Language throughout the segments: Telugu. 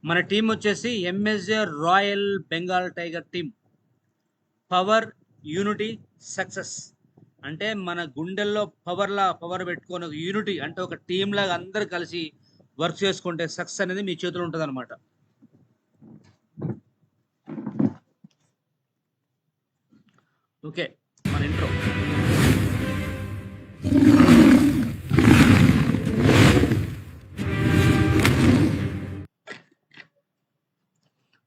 మన టీం వచ్చేసి MSJ royal Bengal tiger team. Power, unity, success. అంటే మన గుండెల్లో పవర్ పెట్టుకొని ఒక యూనిటీ అంటే ఒక టీం లాగా అందరు కలిసి వర్క్ చేసుకుంటే సక్సెస్ అనేది మీ చేతిలో ఉంటుంది అనమాట. ఓకే, మన intro.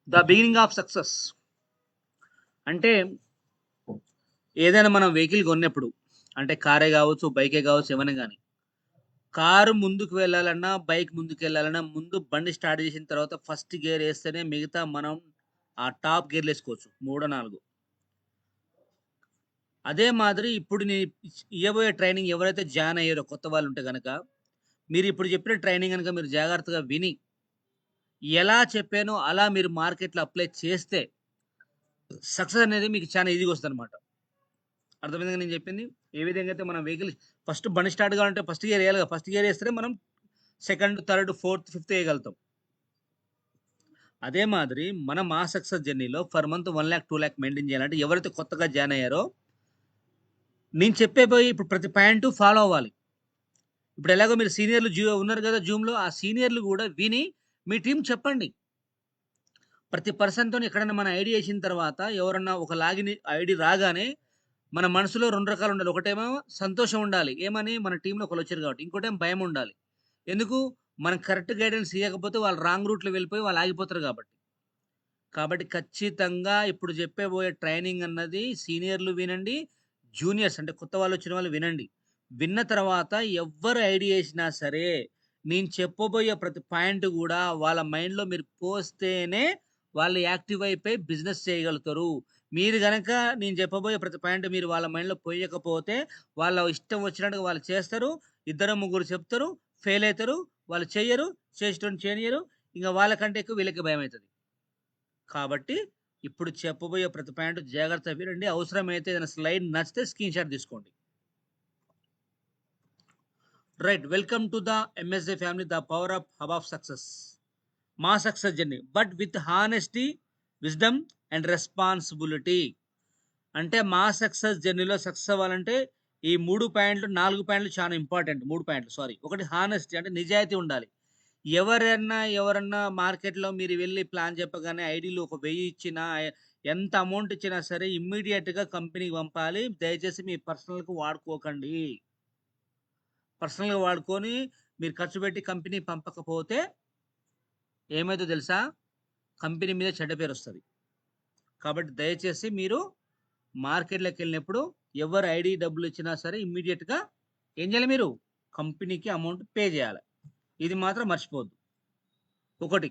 The beginning of success అంటే ఏదైనా మనం వెహికల్ కొన్నప్పుడు, అంటే కారే కావచ్చు, బైకే కావచ్చు, ఏమైనా కానీ కారు ముందుకు వెళ్ళాలన్నా, బైక్ ముందుకు వెళ్ళాలన్నా ముందు బండి స్టార్ట్ చేసిన తర్వాత ఫస్ట్ గేర్ వేస్తేనే మిగతా మనం ఆ టాప్ గేర్లు వేసుకోవచ్చు, 3 4. అదే మాదిరి ఇప్పుడు నేను ఇవ్వబోయే ట్రైనింగ్ ఎవరైతే జాయిన్ అయ్యారో కొత్త వాళ్ళు ఉంటే కనుక, మీరు ఇప్పుడు చెప్పిన ట్రైనింగ్ కనుక మీరు జాగ్రత్తగా విని ఎలా చెప్పానో అలా మీరు మార్కెట్లో అప్లై చేస్తే సక్సెస్ అనేది మీకు చాలా ఈజీగా వస్తుంది అనమాట. అర్థమైందిగా నేను చెప్పింది? ఏ విధంగా అయితే మనం వెహికల్ ఫస్ట్ బండి స్టార్ట్ కావాలంటే ఫస్ట్ గేర్ వేయాలి. ఫస్ట్ గేర్ వేస్తేనే మనం సెకండ్, థర్డ్, ఫోర్త్, ఫిఫ్త్ వేయగలుగుతాం. అదే మాదిరి మనం ఆ సక్సెస్ జర్నీలో per month 1 lakh 2 lakh maintain చేయాలంటే ఎవరైతే కొత్తగా జాయిన్ అయ్యారో నేను చెప్పేపోయి ఇప్పుడు ప్రతి పాయింట్ ఫాలో అవ్వాలి. ఇప్పుడు ఎలాగో మీరు సీనియర్లు ఉన్నారు కదా జూమ్లో, ఆ సీనియర్లు కూడా విని మీ టీం చెప్పండి. ప్రతి పర్సన్తో ఎక్కడైనా మన ఐడి వేసిన తర్వాత ఎవరన్నా ఒక లాగిన్ ఐడి రాగానే మన మనసులో 2 రకాలు ఉండాలి. ఒకటేమో సంతోషం ఉండాలి, ఏమని మన టీంలో ఒకళ్ళు వచ్చారు కాబట్టి. ఇంకోటేమో భయం ఉండాలి. ఎందుకు? మనం కరెక్ట్ గైడెన్స్ ఇవ్వకపోతే వాళ్ళు రాంగ్ రూట్లో వెళ్ళిపోయి వాళ్ళు ఆగిపోతారు కాబట్టి. కాబట్టి ఖచ్చితంగా ఇప్పుడు చెప్పబోయే ట్రైనింగ్ అన్నది సీనియర్లు వినండి, జూనియర్స్ అంటే కొత్త వాళ్ళు వచ్చిన వాళ్ళు వినండి. విన్న తర్వాత ఎవ్వరు ఐడి వేసినా సరే నేను చెప్పబోయే ప్రతి పాయింట్ కూడా వాళ్ళ మైండ్లో మీరు పోస్తేనే వాళ్ళు యాక్టివ్ అయిపోయి బిజినెస్ చేయగలుగుతారు. మీరు గనక నేను చెప్పబోయే ప్రతి పాయింట్ మీరు వాళ్ళ మైండ్లో పోయకపోతే వాళ్ళ ఇష్టం వచ్చినట్టుగా వాళ్ళు చేస్తారు. 2 3 చెప్తారు, ఫెయిల్ అవుతారు, వాళ్ళు చెయ్యరు, చేసేటోని చేయనియరు. ఇంకా వాళ్ళకంటే ఎక్కువ వీళ్ళకి భయం అవుతుంది. కాబట్టి ఇప్పుడు చెప్పబోయే ప్రతి పాయింట్ జాగ్రత్తగా వినండి. అవసరమైతే ఏదైనా స్లైడ్ నచ్చితే స్క్రీన్ షాట్ తీసుకోండి. Right, welcome to the MSJ family, the power up hub of success. మా success journey but with honesty, wisdom and responsibility. అంటే మా సక్సెస్ జర్నీలో సక్సెస్ అవ్వాలంటే ఈ 3 పాయింట్లు 4 పాయింట్లు చాలా ఇంపార్టెంట్. 3 పాయింట్లు సారీ. ఒకటి హానెస్టీ అంటే నిజాయితీ ఉండాలి. ఎవరన్నా మార్కెట్‌లో మీరు వెళ్లి ప్లాన్ చెప్పగానే ఐడీలు ఒక 1000 ఇచ్చినా, ఎంత అమౌంట్ ఇచ్చినా సరే ఇమ్మీడియేట్‌గా కంపెనీకి పంపాలి. దయచేసి మీ పర్సనల్‌కి వాడుకోకండి. పర్సనల్‌గా వాడుకొని మీరు ఖర్చు పెట్టి కంపెనీకి పంపకపోతే ఏమైద్దో తెలుసా? కంపెనీ మీద చెడ్డ పేరొస్తది. కాబట్టి దయచేసి మీరు మార్కెట్‌లోకెళ్ళినప్పుడు ఎవరు ఐడీ డబ్బులు ఇచ్చినా సరే ఇమ్మీడియేట్‌గా ఏం చేయాలి మీరు? కంపెనీకి అమౌంట్ పే చేయాలి. ఇది మాత్రం మర్చిపోవద్దు. ఒకటి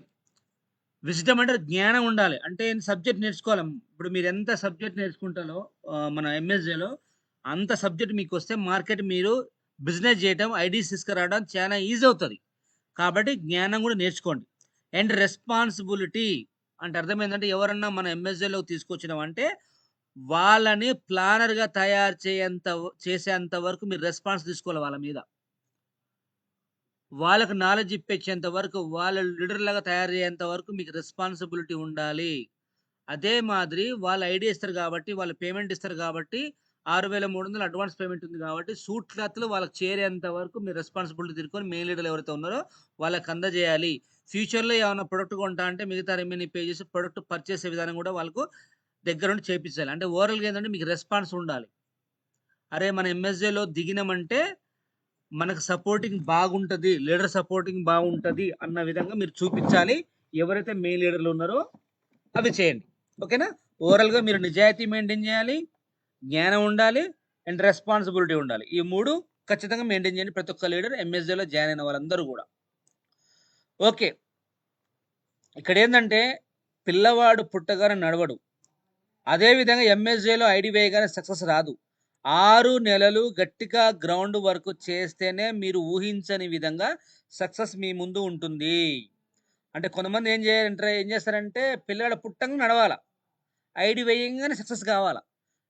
విజ్డమ్ అంటే జ్ఞానం ఉండాలి. అంటే సబ్జెక్ట్ నేర్చుకోవాలి. ఇప్పుడు మీరు ఎంత సబ్జెక్ట్ నేర్చుకుంటారో మన ఎంఎస్ఏలో అంత సబ్జెక్ట్ మీకు వస్తే మార్కెట్ మీరు బిజినెస్ చేయడం, ఐడీస్ తీసుకురావడం చాలా ఈజీ అవుతుంది. కాబట్టి జ్ఞానం కూడా నేర్చుకోండి. అండ్ రెస్పాన్సిబిలిటీ అంటే అర్థమైందంటే ఎవరన్నా మన ఎంఎస్ఏలోకి తీసుకొచ్చినామంటే వాళ్ళని ప్లానర్‌గా తయారు చేసేంత వరకు మీరు రెస్పాన్స్ తీసుకోవాలి వాళ్ళ మీద. వాళ్ళకి నాలెడ్జ్ ఇప్పించేంత వరకు, వాళ్ళ లీడర్‌లాగా తయారు చేయేంత వరకు మీకు రెస్పాన్సిబిలిటీ ఉండాలి. అదే మాదిరి వాళ్ళు ఐడియా ఇస్తారు కాబట్టి, వాళ్ళు పేమెంట్ ఇస్తారు కాబట్టి 6,300 అడ్వాన్స్ పేమెంట్ ఉంది కాబట్టి సూట్ క్లాత్‌లు వాళ్ళకి చేరేంత వరకు మీరు రెస్పాన్సిబిలిటీ తీసుకొని మెయిన్ లీడర్లు ఎవరైతే ఉన్నారో వాళ్ళకి అందజేయాలి. ఫ్యూచర్‌లో ఏమన్నా ప్రొడక్ట్ కొంటా అంటే మిగతా రిమైనింగ్ పే చేసి ప్రొడక్ట్ పర్చేస్ విధానం కూడా వాళ్ళకు దగ్గరుండి చేపిచ్చాలి. అంటే ఓవరాల్‌గా ఏందంటే మీకు రెస్పాన్స్ ఉండాలి. అరే! మన ఎంఎస్‌జేలో దిగినామంటే మనకు సపోర్టింగ్ బాగుంటది, లీడర్ సపోర్టింగ్ బాగుంటది అన్న విధంగా మీరు చూపించాలి. ఎవరైతే మెయిన్ లీడర్లు ఉన్నారో అవి చేయండి. ఓకేనా? ఓవరాల్‌గా మీరు నిజాయితీ మెయింటైన్ చేయాలి, జ్ఞానం ఉండాలి అండ్ రెస్పాన్సిబిలిటీ ఉండాలి. ఈ 3 ఖచ్చితంగా మెయింటైన్ చేయండి ప్రతి ఒక్క లీడర్ ఎంఎస్‌జేలో జాయిన్ అయిన వాళ్ళందరూ కూడా. ఓకే. ఇక్కడేందంటే పిల్లవాడు పుట్టగానే నడవడు. అదే విధంగా ఎంఎస్‌జేలో ఐడీ వేయగానే సక్సెస్ రాదు. 6 నెలలు గట్టిగా గ్రౌండ్ వర్క్ చేస్తేనే మీరు ఊహించని విధంగా సక్సెస్ మీ ముందు ఉంటుంది. అంటే కొంతమంది ఏం చేస్తారంటే పిల్లాడు పుట్టంగానే నడవాల. ఐడీ వేయంగానే సక్సెస్ కావాల.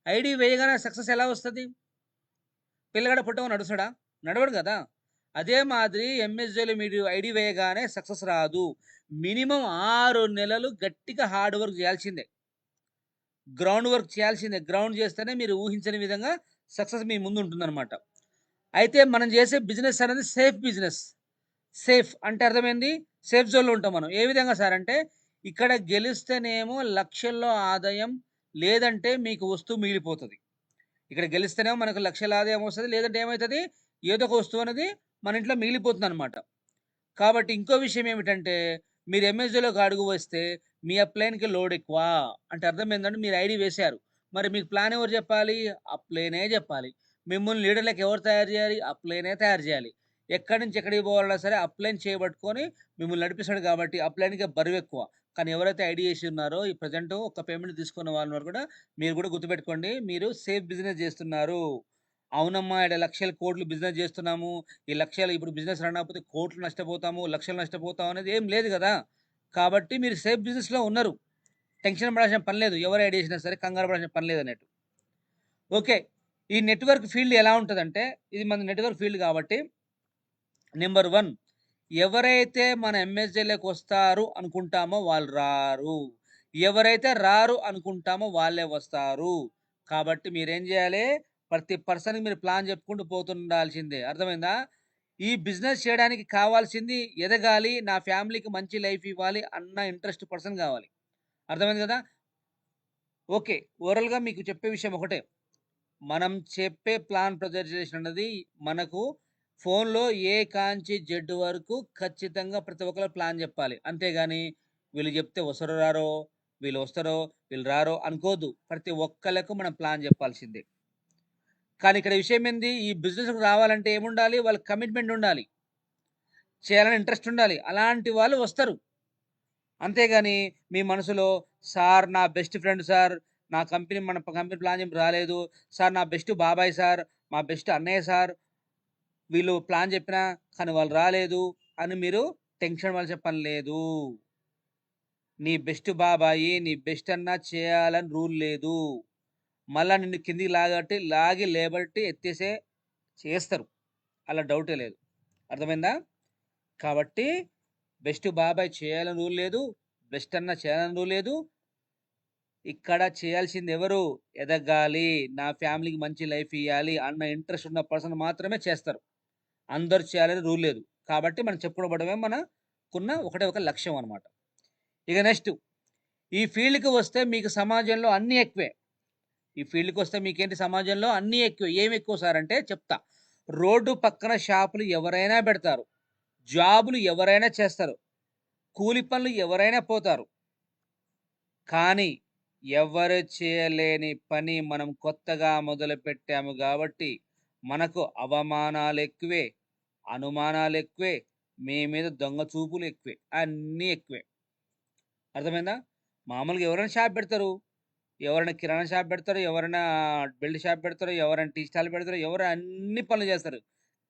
ఐడీ వేయగానే సక్సెస్ ఎలా వస్తది? పిల్లగాడు పుట్టగానే నడుస్తాడా? నడవడు కదా! అదే మాదిరి ఎంఎస్‌జేలో మీరు ఐడీ వేయగానే సక్సెస్ రాదు. మినిమమ్ 6 నెలలు గట్టిగా హార్డ్ వర్క్ చేయాల్సిందే. గ్రౌండ్ వర్క్ చేయాల్సిందే. గ్రౌండ్ చేస్తేనే మీరు ఊహించని విధంగా సక్సెస్ మీ ముందుంటుందనమాట. అయితే మనం చేసే బిజినెస్ అనేది సేఫ్ బిజినెస్. సేఫ్ అంటే అర్థమైంది? సేఫ్ జోన్‌లో ఉంటాం మనం. ఏ విధంగా సార్ అంటే, ఇక్కడ గెలిస్తేనేమో లక్షల్లో ఆదాయం, లేదంటే మీకు వస్తువు మిగిలిపోతది. ఇక్కడ గెలిస్తేనేమో మనకు లక్షల ఆదాయం వస్తది. లేదంటే ఏమైతది? ఏదో ఒక వస్తువు అనేది మన ఇంట్లో మిగిలిపోతుందనమాట. కాబట్టి ఇంకో విషయం ఏమిటంటే, మీరు ఎంఎస్‌డీలోకి అడుగు వేస్తే, మీ అప్‌లైన్‌కి లోడ్ ఎక్కువ. అంటే అర్థం ఏందంటే, మీరు ఐడీ వేశారు. మరి మీకు ప్లాన్ ఎవరు చెప్పాలి? అప్‌లైనే చెప్పాలి. మిమ్మల్ని లీడర్‌లకి ఎవరు తయారు చేయాలి? అప్‌లైనే తయారు చేయాలి. ఎక్కడి నుంచి ఎక్కడికి పోవాలన్నా సరే అప్‌లైన్ చేయబట్టుకొని మిమ్మల్ని నడిపిస్తాడు కాబట్టి అప్‌లైన్‌కే బరువెక్కువ. కానీ ఎవరైతే ఐడీ ఏసి ఉన్నారో ఈ ప్రెజెంట్ ఒక్క పేమెంట్ తీసుకున్న వాళ్ళని కూడా మీరు కూడా గుర్తుపెట్టుకోండి. మీరు సేఫ్ బిజినెస్ చేస్తున్నారు. అవునమ్మా! ఈడ లక్షలు, కోట్లు బిజినెస్ జేస్తున్నాము. ఈ లక్షలు ఇప్పుడు బిజినెస్ రన్ అవ్వకపోతే కోట్లు నష్టపోతాము, లక్షలు నష్టపోతాం అనేది ఏం లేదు గదా! కాబట్టి మీరు సేఫ్ బిజినెస్‌లో ఉన్నారు. టెన్షన్ పడాల్సిన పని లేదు. ఎవరు ఐడియా చేసినా సరే కంగారు పడాల్సిన పని లేదన్నట్టు. ఓకే. ఈ నెట్‌వర్క్ ఫీల్డ్ ఎలా ఉంటదంటే, ఇది మన నెట్‌వర్క్ ఫీల్డ్ కాబట్టి నంబర్ 1 ఎవరైతే మన ఎంఎస్‌జేలోకొస్తారు అనుకుంటామో వాళ్ళు రారు. ఎవరైతే రారు అనుకుంటామో వాళ్ళే వస్తారు. కాబట్టి మీరేం జేయాలి? ప్రతి పర్సన్‌కి మీరు ప్లాన్ చెప్పుకుంటూ పోతుండాల్సిందే. అర్థమైందా? ఈ బిజినెస్ చేయడానికి కావాల్సింది ఎదగాలి, నా ఫ్యామిలీకి మంచి లైఫ్ ఇవ్వాలి అన్న ఇంట్రెస్ట్ పర్సన్ గావాలి. అర్థమైంది గదా! ఓకే. ఓవరాల్‌గా మీకు చెప్పే విషయం ఒకటే. మనం చెప్పే ప్లాన్ ప్రెజెంటేషన్ అన్నది మనకు ఫోన్‌లో ఏ కాంచి జెడ్ వరకు ఖచ్చితంగా ప్రతి ఒక్కళ్ళు ప్లాన్ జెప్పాలి. అంతేగాని వీళ్ళు జెప్తే వస్తారో రారో, వీళ్ళు వస్తారో, వీళ్ళు రారో అనుకోవద్దు. ప్రతి ఒక్కళ్ళకు మనం ప్లాన్ జెప్పాల్సిందే. కానీ ఇక్కడ విషయం ఏంది? ఈ బిజినెస్‌కి రావాలంటే ఏముండాలి? వాళ్ళకి కమిట్మెంట్ ఉండాలి. చేయాలని ఇంట్రెస్ట్ ఉండాలి. అలాంటి వాళ్ళు వస్తారు. అంతేగాని మీ మనసులో సార్ నా బెస్ట్ ఫ్రెండ్ సార్, నా కంపెనీ మన కంపెనీ ప్లాన్ చెప్పి రాలేదు. సార్ నా బెస్ట్ బాబాయ్ సార్, మా బెస్ట్ అన్నయ్య సార్, వీళ్ళు ప్లాన్ చెప్పినా కానీ వాళ్ళు రాలేదు అని మీరు టెన్షన్ పడాల్సిన పని లేదు. నీ బెస్ట్ బాబాయి, నీ బెస్ట్ అన్న చేయాలని రూల్ లేదు. మళ్ళా నిన్ను కిందికి లాగి లేబట్టి ఎత్తేసే చేస్తారు. అలా డౌటే లేదు. అర్థమైందా? కాబట్టి బెస్ట్ బాబాయ్ చేయాలని రూల్ లేదు. బెస్ట్ అన్న చేయాలని రూల్ లేదు. ఇక్కడ చేయాల్సింది ఎవరు? ఎదగాలి. నా ఫ్యామిలీకి మంచి లైఫ్ ఇయ్యాలి అన్న ఇంట్రెస్ట్ ఉన్న పర్సన్ మాత్రమే చేస్తారు. అందరూ చేయాలని రూల్ లేదు. కాబట్టి మనం చెప్పుకోవడమే మనకున్న ఒకటే ఒక లక్ష్యం అన్నమాట. ఇక నెక్స్ట్ ఈ ఫీల్డ్‌కి వస్తే మీకు సమాజంలో అన్నీ ఎక్కువే. ఈ ఫీల్డ్‌కొస్తే మీకేంటి సమాజంలో అన్నీ ఎక్కువే. ఏమి ఎక్కువ సార్ అంటే చెప్తా. రోడ్డు పక్కన షాపులు ఎవరైనా పెడతారు. జాబులు ఎవరైనా చేస్తారు. కూలి పనులు ఎవరైనా పోతారు. కానీ ఎవరు చేయలేని పని మనం కొత్తగా మొదలుపెట్టాము గాబట్టి, మనకు అవమానాలెక్కువే, అనుమానాలెక్కువే, మీ మీద దొంగ చూపులు ఎక్కువే. అన్నీ ఎక్కువే. అర్థమైందా? మామూలుగా ఎవరైనా షాప్ పెడతారు. ఎవరైనా కిరాణా షాప్ పెడతారు. ఎవరైనా బెల్ట్ షాప్ పెడతారు. ఎవరైనా టీ స్టాల్ పెడతారు. ఎవరు అన్ని పనులు చేస్తారు.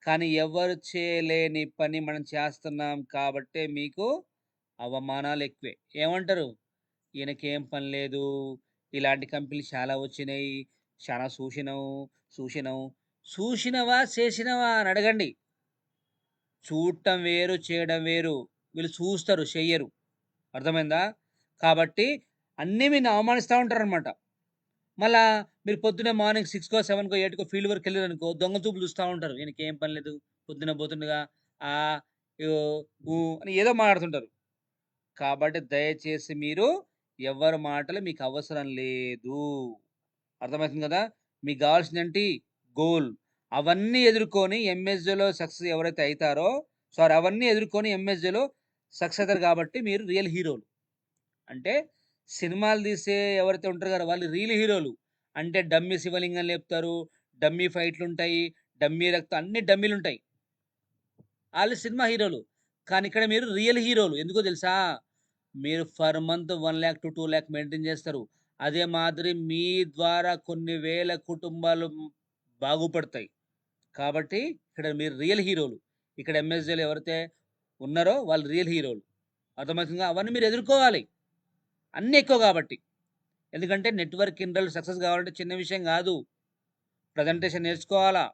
కానీ ఎవరు చేయలేని పని మనం చేస్తున్నాం కాబట్టే మీకు అవమానాలెక్కువే. ఏమంటారు? ఈయనకేం పని లేదు. ఇలాంటి కంపెనీలు చాలా వచ్చినాయి. చాలా చూసినావు, చూసినావు. చూసినవా? చేసినవా? అని అడగండి. చూడటం వేరు, చేయడం వేరు. వీళ్ళు చూస్తారు, చెయ్యరు. అర్థమైందా? కాబట్టి అన్నీ మీన్ని అవమానిస్తా ఉంటారనమాట. మళ్ళా మీరు పొద్దున్నే మార్నింగ్ 6కో, 7కో, 8కో ఫీల్డ్ వరకెళ్లారనుకో దొంగ చూపులు చూస్తా ఉంటారు. ఈయనకేం పని లేదు. పొద్దున్న పోతుండగా యో, ఊ అని ఏదో మాట్లాడుతుంటారు. కాబట్టి దయచేసి మీరు ఎవ్వరి మాటలు మీకు అవసరం లేదు. అర్థమవుతుంది గదా! మీకు గావాల్సిందేంటి? గోల్. అవన్నీ ఎదుర్కొని ఎంఎస్‌జేలో సక్సెస్ ఎవరైతే అయితారో సారీ అవన్నీ ఎదుర్కొని ఎంఎస్‌జేలో సక్సెస్ అయితారు గాబట్టి మీరు రియల్ హీరోలు. అంటే సినిమాలు తీసే ఎవరైతే ఉంటారో కదా! వాళ్ళు రియల్ హీరోలు. అంటే డమ్మీ శివలింగం లేపుతారు. డమ్మీ ఫైట్‌లుంటాయి. డమ్మీ రక్తం అన్ని డమ్మీలుంటాయి. ఆళ్ళు సినిమా హీరోలు. కానీ ఇక్కడ మీరు రియల్ హీరోలు. ఎందుకో తెలుసా? మీరు పర్ మంత్ 1,00,000-2,00,000 మెయింటైన్ చేస్తారు. అదే మాదిరి మీ ద్వారా కొన్ని వేల కుటుంబాలు బాగుపడతాయి. కాబట్టి ఇక్కడ మీరు రియల్ హీరోలు. ఇక్కడ ఎంఎస్‌జేలో ఎవరైతే ఉన్నారో వాళ్ళు రియల్ హీరోలు. అర్థమవుతుందా? అవన్నీ మీరు ఎదుర్కోవాలి. అన్నీ ఎక్కువ కాబట్టి. ఎందుకంటే నెట్‌వర్క్ ఇన్‌రోల్ సక్సెస్ కావాలంటే చిన్న విషయం గాదు. ప్రజెంటేషన్ నేర్చుకోవాలా.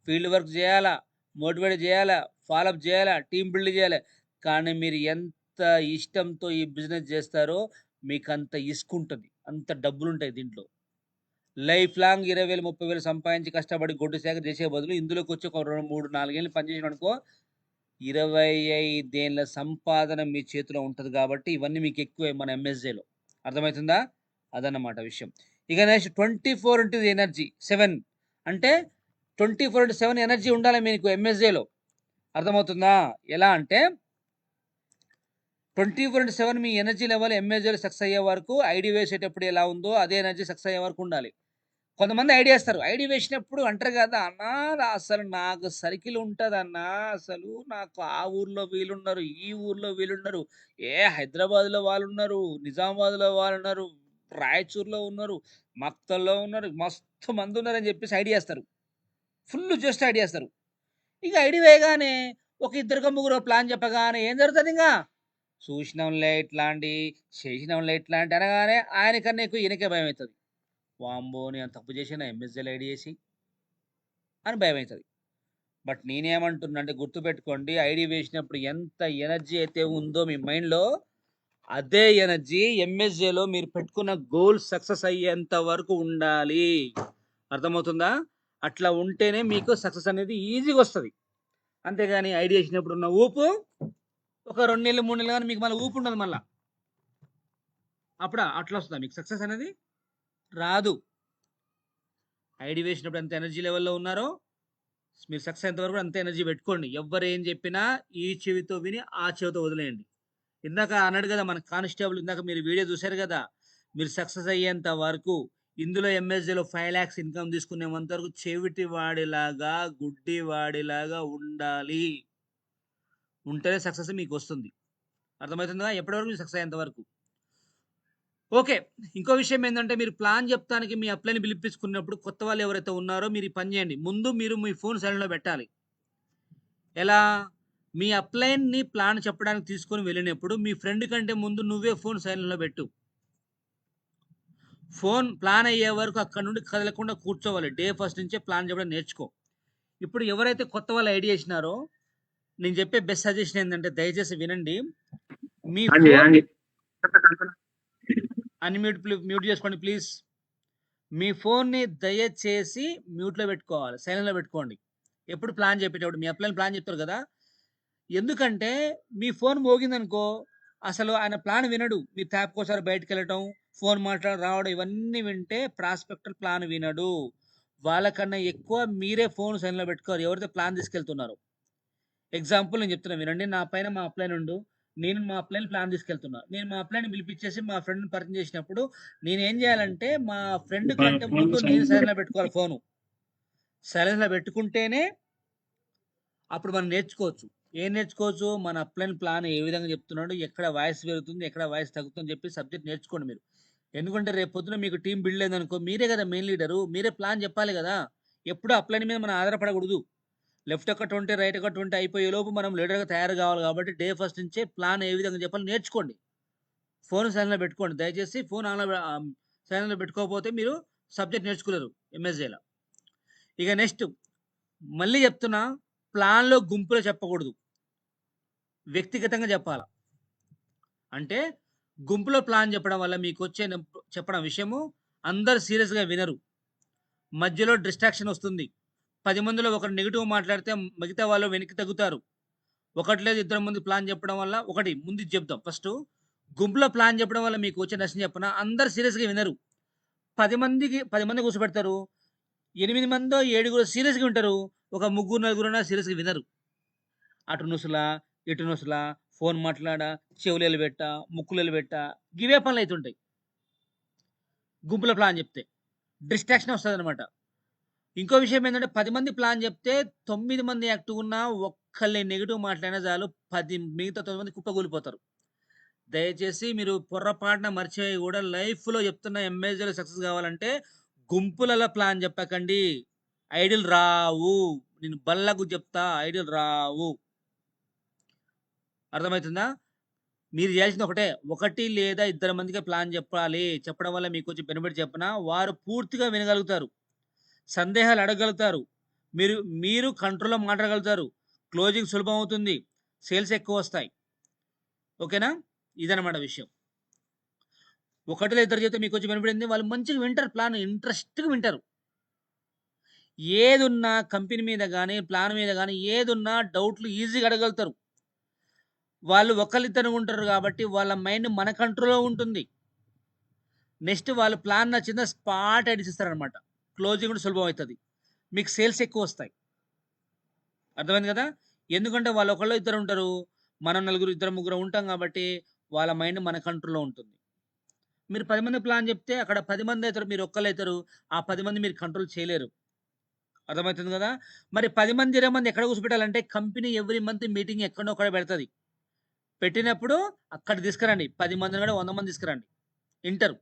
ఫీల్డ్ వర్క్ జేయాలా. మోటివేట్ జేయాలా. ఫాలోఅప్ చేయాలా, టీమ్ బిల్డ్ చేయాలి. కానీ మీరు ఎంత ఇష్టంతో ఈ బిజినెస్ చేస్తారో మీకంత ఇసుకుంటది. అంత డబ్బులుంటాయి దీంట్లో. లైఫ్ లాంగ్ 20,000, 30,000 సంపాదించి కష్టపడి గొడ్డు చాకిరీ చేసే బదులు ఇందులోకొచ్చి ఒక 2, 3, 4 ఏళ్ళు పని చేసినామనుకో 25 ఏళ్ల సంపాదన మీ చేతిలో ఉంటది కాబట్టి ఇవన్నీ మీకు ఎక్కువే మన ఎంఎస్‌జేలో. అర్థమైతుందా? అదన్నమాట విషయం. ఇక నెక్స్ట్ 24 ఇంటూ ఎనర్జీ 7 అంటే 24/7 ఎనర్జీ ఉండాలి మీకు ఎంఎస్‌జేలో. అర్థమవుతుందా? ఎలా అంటే 24/7 మీ ఎనర్జీ లెవెల్ ఎంఎస్‌జేలో సక్సెస్ అయ్యే వరకు ఐడీ వేసేటప్పుడు ఎలా ఉందో అదే ఎనర్జీ సక్సెస్ అయ్యే వరకు ఉండాలి. కొంతమంది ఐడీ ఏస్తారు. ఐడీ వేసినప్పుడు అంటారు కదా! "అన్నా అసలు నాకు సర్కిల్ ఉంటదన్నా. అసలు నాకు ఆ ఊర్లో వీళ్ళున్నారు, ఈ ఊర్లో వీళ్ళున్నారు. హైదరాబాద్‌లో వాళ్ళున్నారు, నిజామాబాద్‌లో వాళ్ళున్నారు, రాయచూర్‌లో ఉన్నారు, మక్తల్లో ఉన్నారు. మస్తు మందున్నారని" చెప్పేసి ఐడీ ఏస్తారు. ఫుల్లు జస్ట్ ఐడీ ఏస్తారు. ఇక ఐడీ వేయగానే ఒక ఇద్దరికో ముగ్గురో ప్లాన్ చెప్పగానే ఏం జరుగుతదింకా? చూసినాంలే ఇట్లాంటి, చేసినాంలే ఇట్లాంటి అనగానే ఆయనకన్నా ఎక్కువ ఈయనకే భయమైతది. వామ్మో! నేను తప్పు చేశానా ఎంఎస్‌జేలో ఐడీ ఏసి అని భయమైతది. బట్ నేనేమంటున్నా అంటే గుర్తుపెట్టుకోండి ఐడీ వేసినప్పుడు ఎంత ఎనర్జీ అయితే ఉందో మీ మైండ్‌లో అదే ఎనర్జీ ఎంఎస్‌జేలో మీరు పెట్టుకున్న గోల్ సక్సెస్ అయ్యేంత వరకు ఉండాలి. అర్థమవుతుందా? అట్లా ఉంటేనే మీకు సక్సెస్ అనేది ఈజీగొస్తది. అంతేగాని ఐడీ ఏసినప్పుడు ఉన్న ఊపు ఒక 2 నెలలు, 3 నెలలు గాని మీకు మళ్ళా ఊపు ఉండదు మళ్ళా. అట్లా వస్తదా మీకు సక్సెస్ అనేది? రాదు. ఐడీ వేసినప్పుడు ఎంత ఎనర్జీ లెవెల్‌లో ఉన్నారో మీరు సక్సెస్ అయ్యేంత వరకు అంతే ఎనర్జీ పెట్టుకోండి. ఎవ్వరు ఏం చెప్పినా ఈ చెవితో విని ఆ చెవితో వదిలేయండి. ఇందాక అన్నాడు కదా మన కానిస్టేబుల్ ఇందాక మీరు వీడియో చూసారు కదా! మీరు సక్సెస్ అయ్యేంత వరకు ఇందులో ఎంఎస్‌జేలో 5,00,000 ఇన్‌కమ్ తీసుకునేంత వరకు చెవిటి వాడిలాగా, గుడ్డి వాడిలాగా ఉండాలి. ఉంటేనే సక్సెస్ మీకొస్తుంది. అర్థమవుతుందా? ఎప్పటి వరకు మీరు సక్సెస్ అయ్యేంత వరకు. ఓకే. ఇంకో విషయం ఏందంటే మీరు ప్లాన్ చెప్తానికి మీ అప్లైని పిలిపించుకున్నప్పుడు కొత్త వాళ్ళు ఎవరైతే ఉన్నారో మీరు ఈ పని చేయండి. ముందు మీరు మీ ఫోన్ సైలెంట్‌లో పెట్టాలి. ఎలా? మీ అప్లైన్‌ని ప్లాన్ చెప్పడానికి తీసుకొని వెళ్ళినప్పుడు మీ ఫ్రెండ్ కంటే ముందు నువ్వే ఫోన్ సైలెంట్‌లో పెట్టు. ఫోన్ ప్లాన్ అయ్యే వరకు అక్కడి నుండి కదలకుండా కూర్చోవాలి. డే ఫస్ట్ నుంచే ప్లాన్ చెప్పడం నేర్చుకో. ఇప్పుడు ఎవరైతే కొత్త వాళ్ళు ఐడియా ఇచ్చినారో నేను చెప్పే బెస్ట్ సజెషన్ ఏందంటే దయచేసి వినండి. మీ ఫోన్ మ్యూట్ చేసుకోండి ప్లీజ్. మీ ఫోన్‌ని దయచేసి మ్యూట్‌లో పెట్టుకోవాలి. సైలెంట్‌లో పెట్టుకోండి. ఎప్పుడు ప్లాన్ చెప్పేటప్పుడు మీ అప్లైన్ ప్లాన్ చెప్తారు కదా! ఎందుకంటే మీ ఫోన్ మోగిందనుకో అసలు ఆయన ప్లాన్ వినడు. మీరు ట్యాప్‌కోసారి బయటికెళ్ళటం, ఫోన్ మాట్లాడి రావడం ఇవన్నీ వింటే ప్రాస్పెక్టర్ ప్లాన్ వినడు. వాళ్ళకన్నా ఎక్కువ మీరే ఫోన్ సైలెంట్‌లో పెట్టుకోవాలి. ఎవరైతే ప్లాన్ తీసుకెళ్తున్నారో. ఎగ్జాంపుల్ నేను చెప్తున్నా వినండి. నా పైన మా అప్లైన్ ఉండు. నేను మా అప్లైన్ ప్లాన్ తీసుకెళ్తున్నా. నేను మా అప్లైన్‌ని పిలిపిచ్చేసి మా ఫ్రెండ్‌ని పరిచయం చేసినప్పుడు నేనేం చేయాలంటే మా ఫ్రెండ్ కంటే ముందు నేను సైలెంట్‌లో పెట్టుకోవాలి ఫోను. సైలెన్స్‌లో పెట్టుకుంటేనే అప్పుడు మనం నేర్చుకోవచ్చు. ఏం నేర్చుకోవచ్చు? మన అప్లైన్ ప్లాన్ ఏ విధంగా చెప్తున్నాడు, ఎక్కడ వాయిస్ పెరుగుతుంది, ఎక్కడ వాయిస్ తగ్గుతుందని చెప్పి సబ్జెక్ట్ నేర్చుకోండి మీరు. ఎందుకంటే రేపు పొద్దున మీకు టీమ్ బిల్డ్ అయిందనుకో మీరే కదా మెయిన్ లీడరు. మీరే ప్లాన్ చెప్పాలి కదా! ఎప్పుడూ అప్లైన్ మీద మనం ఆధారపడకూడదు. లెఫ్ట్ ఒక 20, రైట్ ఒక 20 అయిపోయేలోపు మనం లీడర్‌గా తయారు కావాలి కాబట్టి డే ఫస్ట్ నుంచే ప్లాన్ ఏ విధంగా చెప్పాలో నేర్చుకోండి. ఫోన్ సైలెంట్‌లో పెట్టుకోండి. దయచేసి ఫోన్ సైలెంట్‌లో పెట్టుకోకపోతే మీరు సబ్జెక్ట్ నేర్చుకోలేరు ఎంఎస్‌జేలో. ఇక నెక్స్ట్ మళ్ళీ చెప్తున్నా ప్లాన్‌లో గుంపులో చెప్పకూడదు. వ్యక్తిగతంగా చెప్పాల. అంటే గుంపులో ప్లాన్ చెప్పడం వల్ల మీకొచ్చే చెప్పడం విషయము అందరూ సీరియస్‌గా వినరు. మధ్యలో డిస్ట్రాక్షన్ వస్తుంది. 10 మందిలో ఒకరు నెగెటివ్ మాట్లాడితే మిగతా వాళ్ళు వెనక్కి తగ్గుతారు. ఒకటి లేదు ఇద్దరు ముందు ప్లాన్ చెప్పడం వల్ల ఒకటి ముందు ఇది చెప్దాం ఫస్టు. గుంపులో ప్లాన్ చెప్పడం వల్ల మీకు వచ్చే నష్టం చెప్పనా? అందరూ సీరియస్‌గా వినరు. 10 మంది కూర్చోబెడతారు. 8 మందో, ఏడుగురో సీరియస్‌గా వింటారు. ఒక ముగ్గురు, నలుగురున్న సీరియస్‌గా వినరు. అటు నుసులా, ఇటు నుసులా, ఫోన్ మాట్లాడా, చెవులెలు పెట్టా, ముక్కులెలు పెట్టా గివే పనులైతుంటాయి. గుంపులో ప్లాన్ చెప్తే. డిస్ట్రాక్షన్ వస్తదనమాట. ఇంకో విషయం ఏందంటే 10 మంది ప్లాన్ చెప్తే 9 మంది యాక్టివ్‌గున్నా ఒక్కళ్ళే నెగెటివ్ మాట్లాడినా చాలు మిగతా 9 మంది కుప్పకూలిపోతారు. దయచేసి మీరు పొర్రపాటున మర్చిపోయి గూడా లైఫ్‌లో చెప్తున్న ఎంఎస్‌లో సక్సెస్ కావాలంటే గుంపులలో ప్లాన్ చెప్పకండి. ఐడియాలు రావు. నేను బల్లగు చెప్తా ఐడియాలు రావు. అర్థమైతుందా? మీరు చేయాల్సింది ఒకటే. 1 లేదా ఇద్దరు మందికే ప్లాన్ చెప్పాలి. చెప్పడం వల్ల మీకొచ్చే బెనిఫిట్ చెప్పనా? వారు పూర్తిగా వినగలుగుతారు. సందేహాలు అడగగలుగుతారు. మీరు మీరు కంట్రోల్‌లో మాట్లాడగలుగుతారు. క్లోజింగ్ సులభం అవుతుంది, సేల్స్ ఎక్కువ వస్తాయి. ఓకేనా? ఇదనమాట విషయం. ఒకటిలో ఇద్దరు చెప్తే మీకు కొంచెం వినపడింది, వాళ్ళు మంచిగా వింటారు, ప్లాన్ ఇంట్రెస్ట్గా వింటారు. ఏదున్నా కంపెనీ మీద కానీ ప్లాన్ మీద కానీ ఏదున్నా డౌట్లు ఈజీగా అడగలుగుతారు. వాళ్ళు ఒకళ్ళిద్దరు ఉంటారు కాబట్టి వాళ్ళ మైండ్ మన కంట్రోల్లో ఉంటుంది. నెక్స్ట్ వాళ్ళు ప్లాన్ నచ్చిందా స్పాట్ ఐడియాస్ ఇస్తారనమాట. క్లోజింగ్ కూడా సులభం అవుతుంది, మీకు సేల్స్ ఎక్కువ వస్తాయి. అర్థమైంది కదా? ఎందుకంటే వాళ్ళు ఒకళ్ళు ఇద్దరు ఉంటారు, మనం నలుగురు ఇద్దరు ముగ్గురు ఉంటాం కాబట్టి వాళ్ళ మైండ్ మన కంట్రోల్లో ఉంటుంది. మీరు 10 మంది ప్లాన్ చెప్తే అక్కడ 10 మంది అవుతారు, మీరు ఒక్కళ్ళైతారు. ఆ 10 మంది మీరు కంట్రోల్ చేయలేరు. అర్థమవుతుంది కదా? మరి 10 మంది 20 మంది ఎక్కడ కూర్చోబెట్టాలంటే కంపెనీ ఎవ్రీ మంత్ మీటింగ్ ఎక్కడో ఒకడ పెడతది. పెట్టినప్పుడు అక్కడ తీసుకురండి. 10 మందిని కూడా 100 మంది తీసుకురండి. ఇంటరు.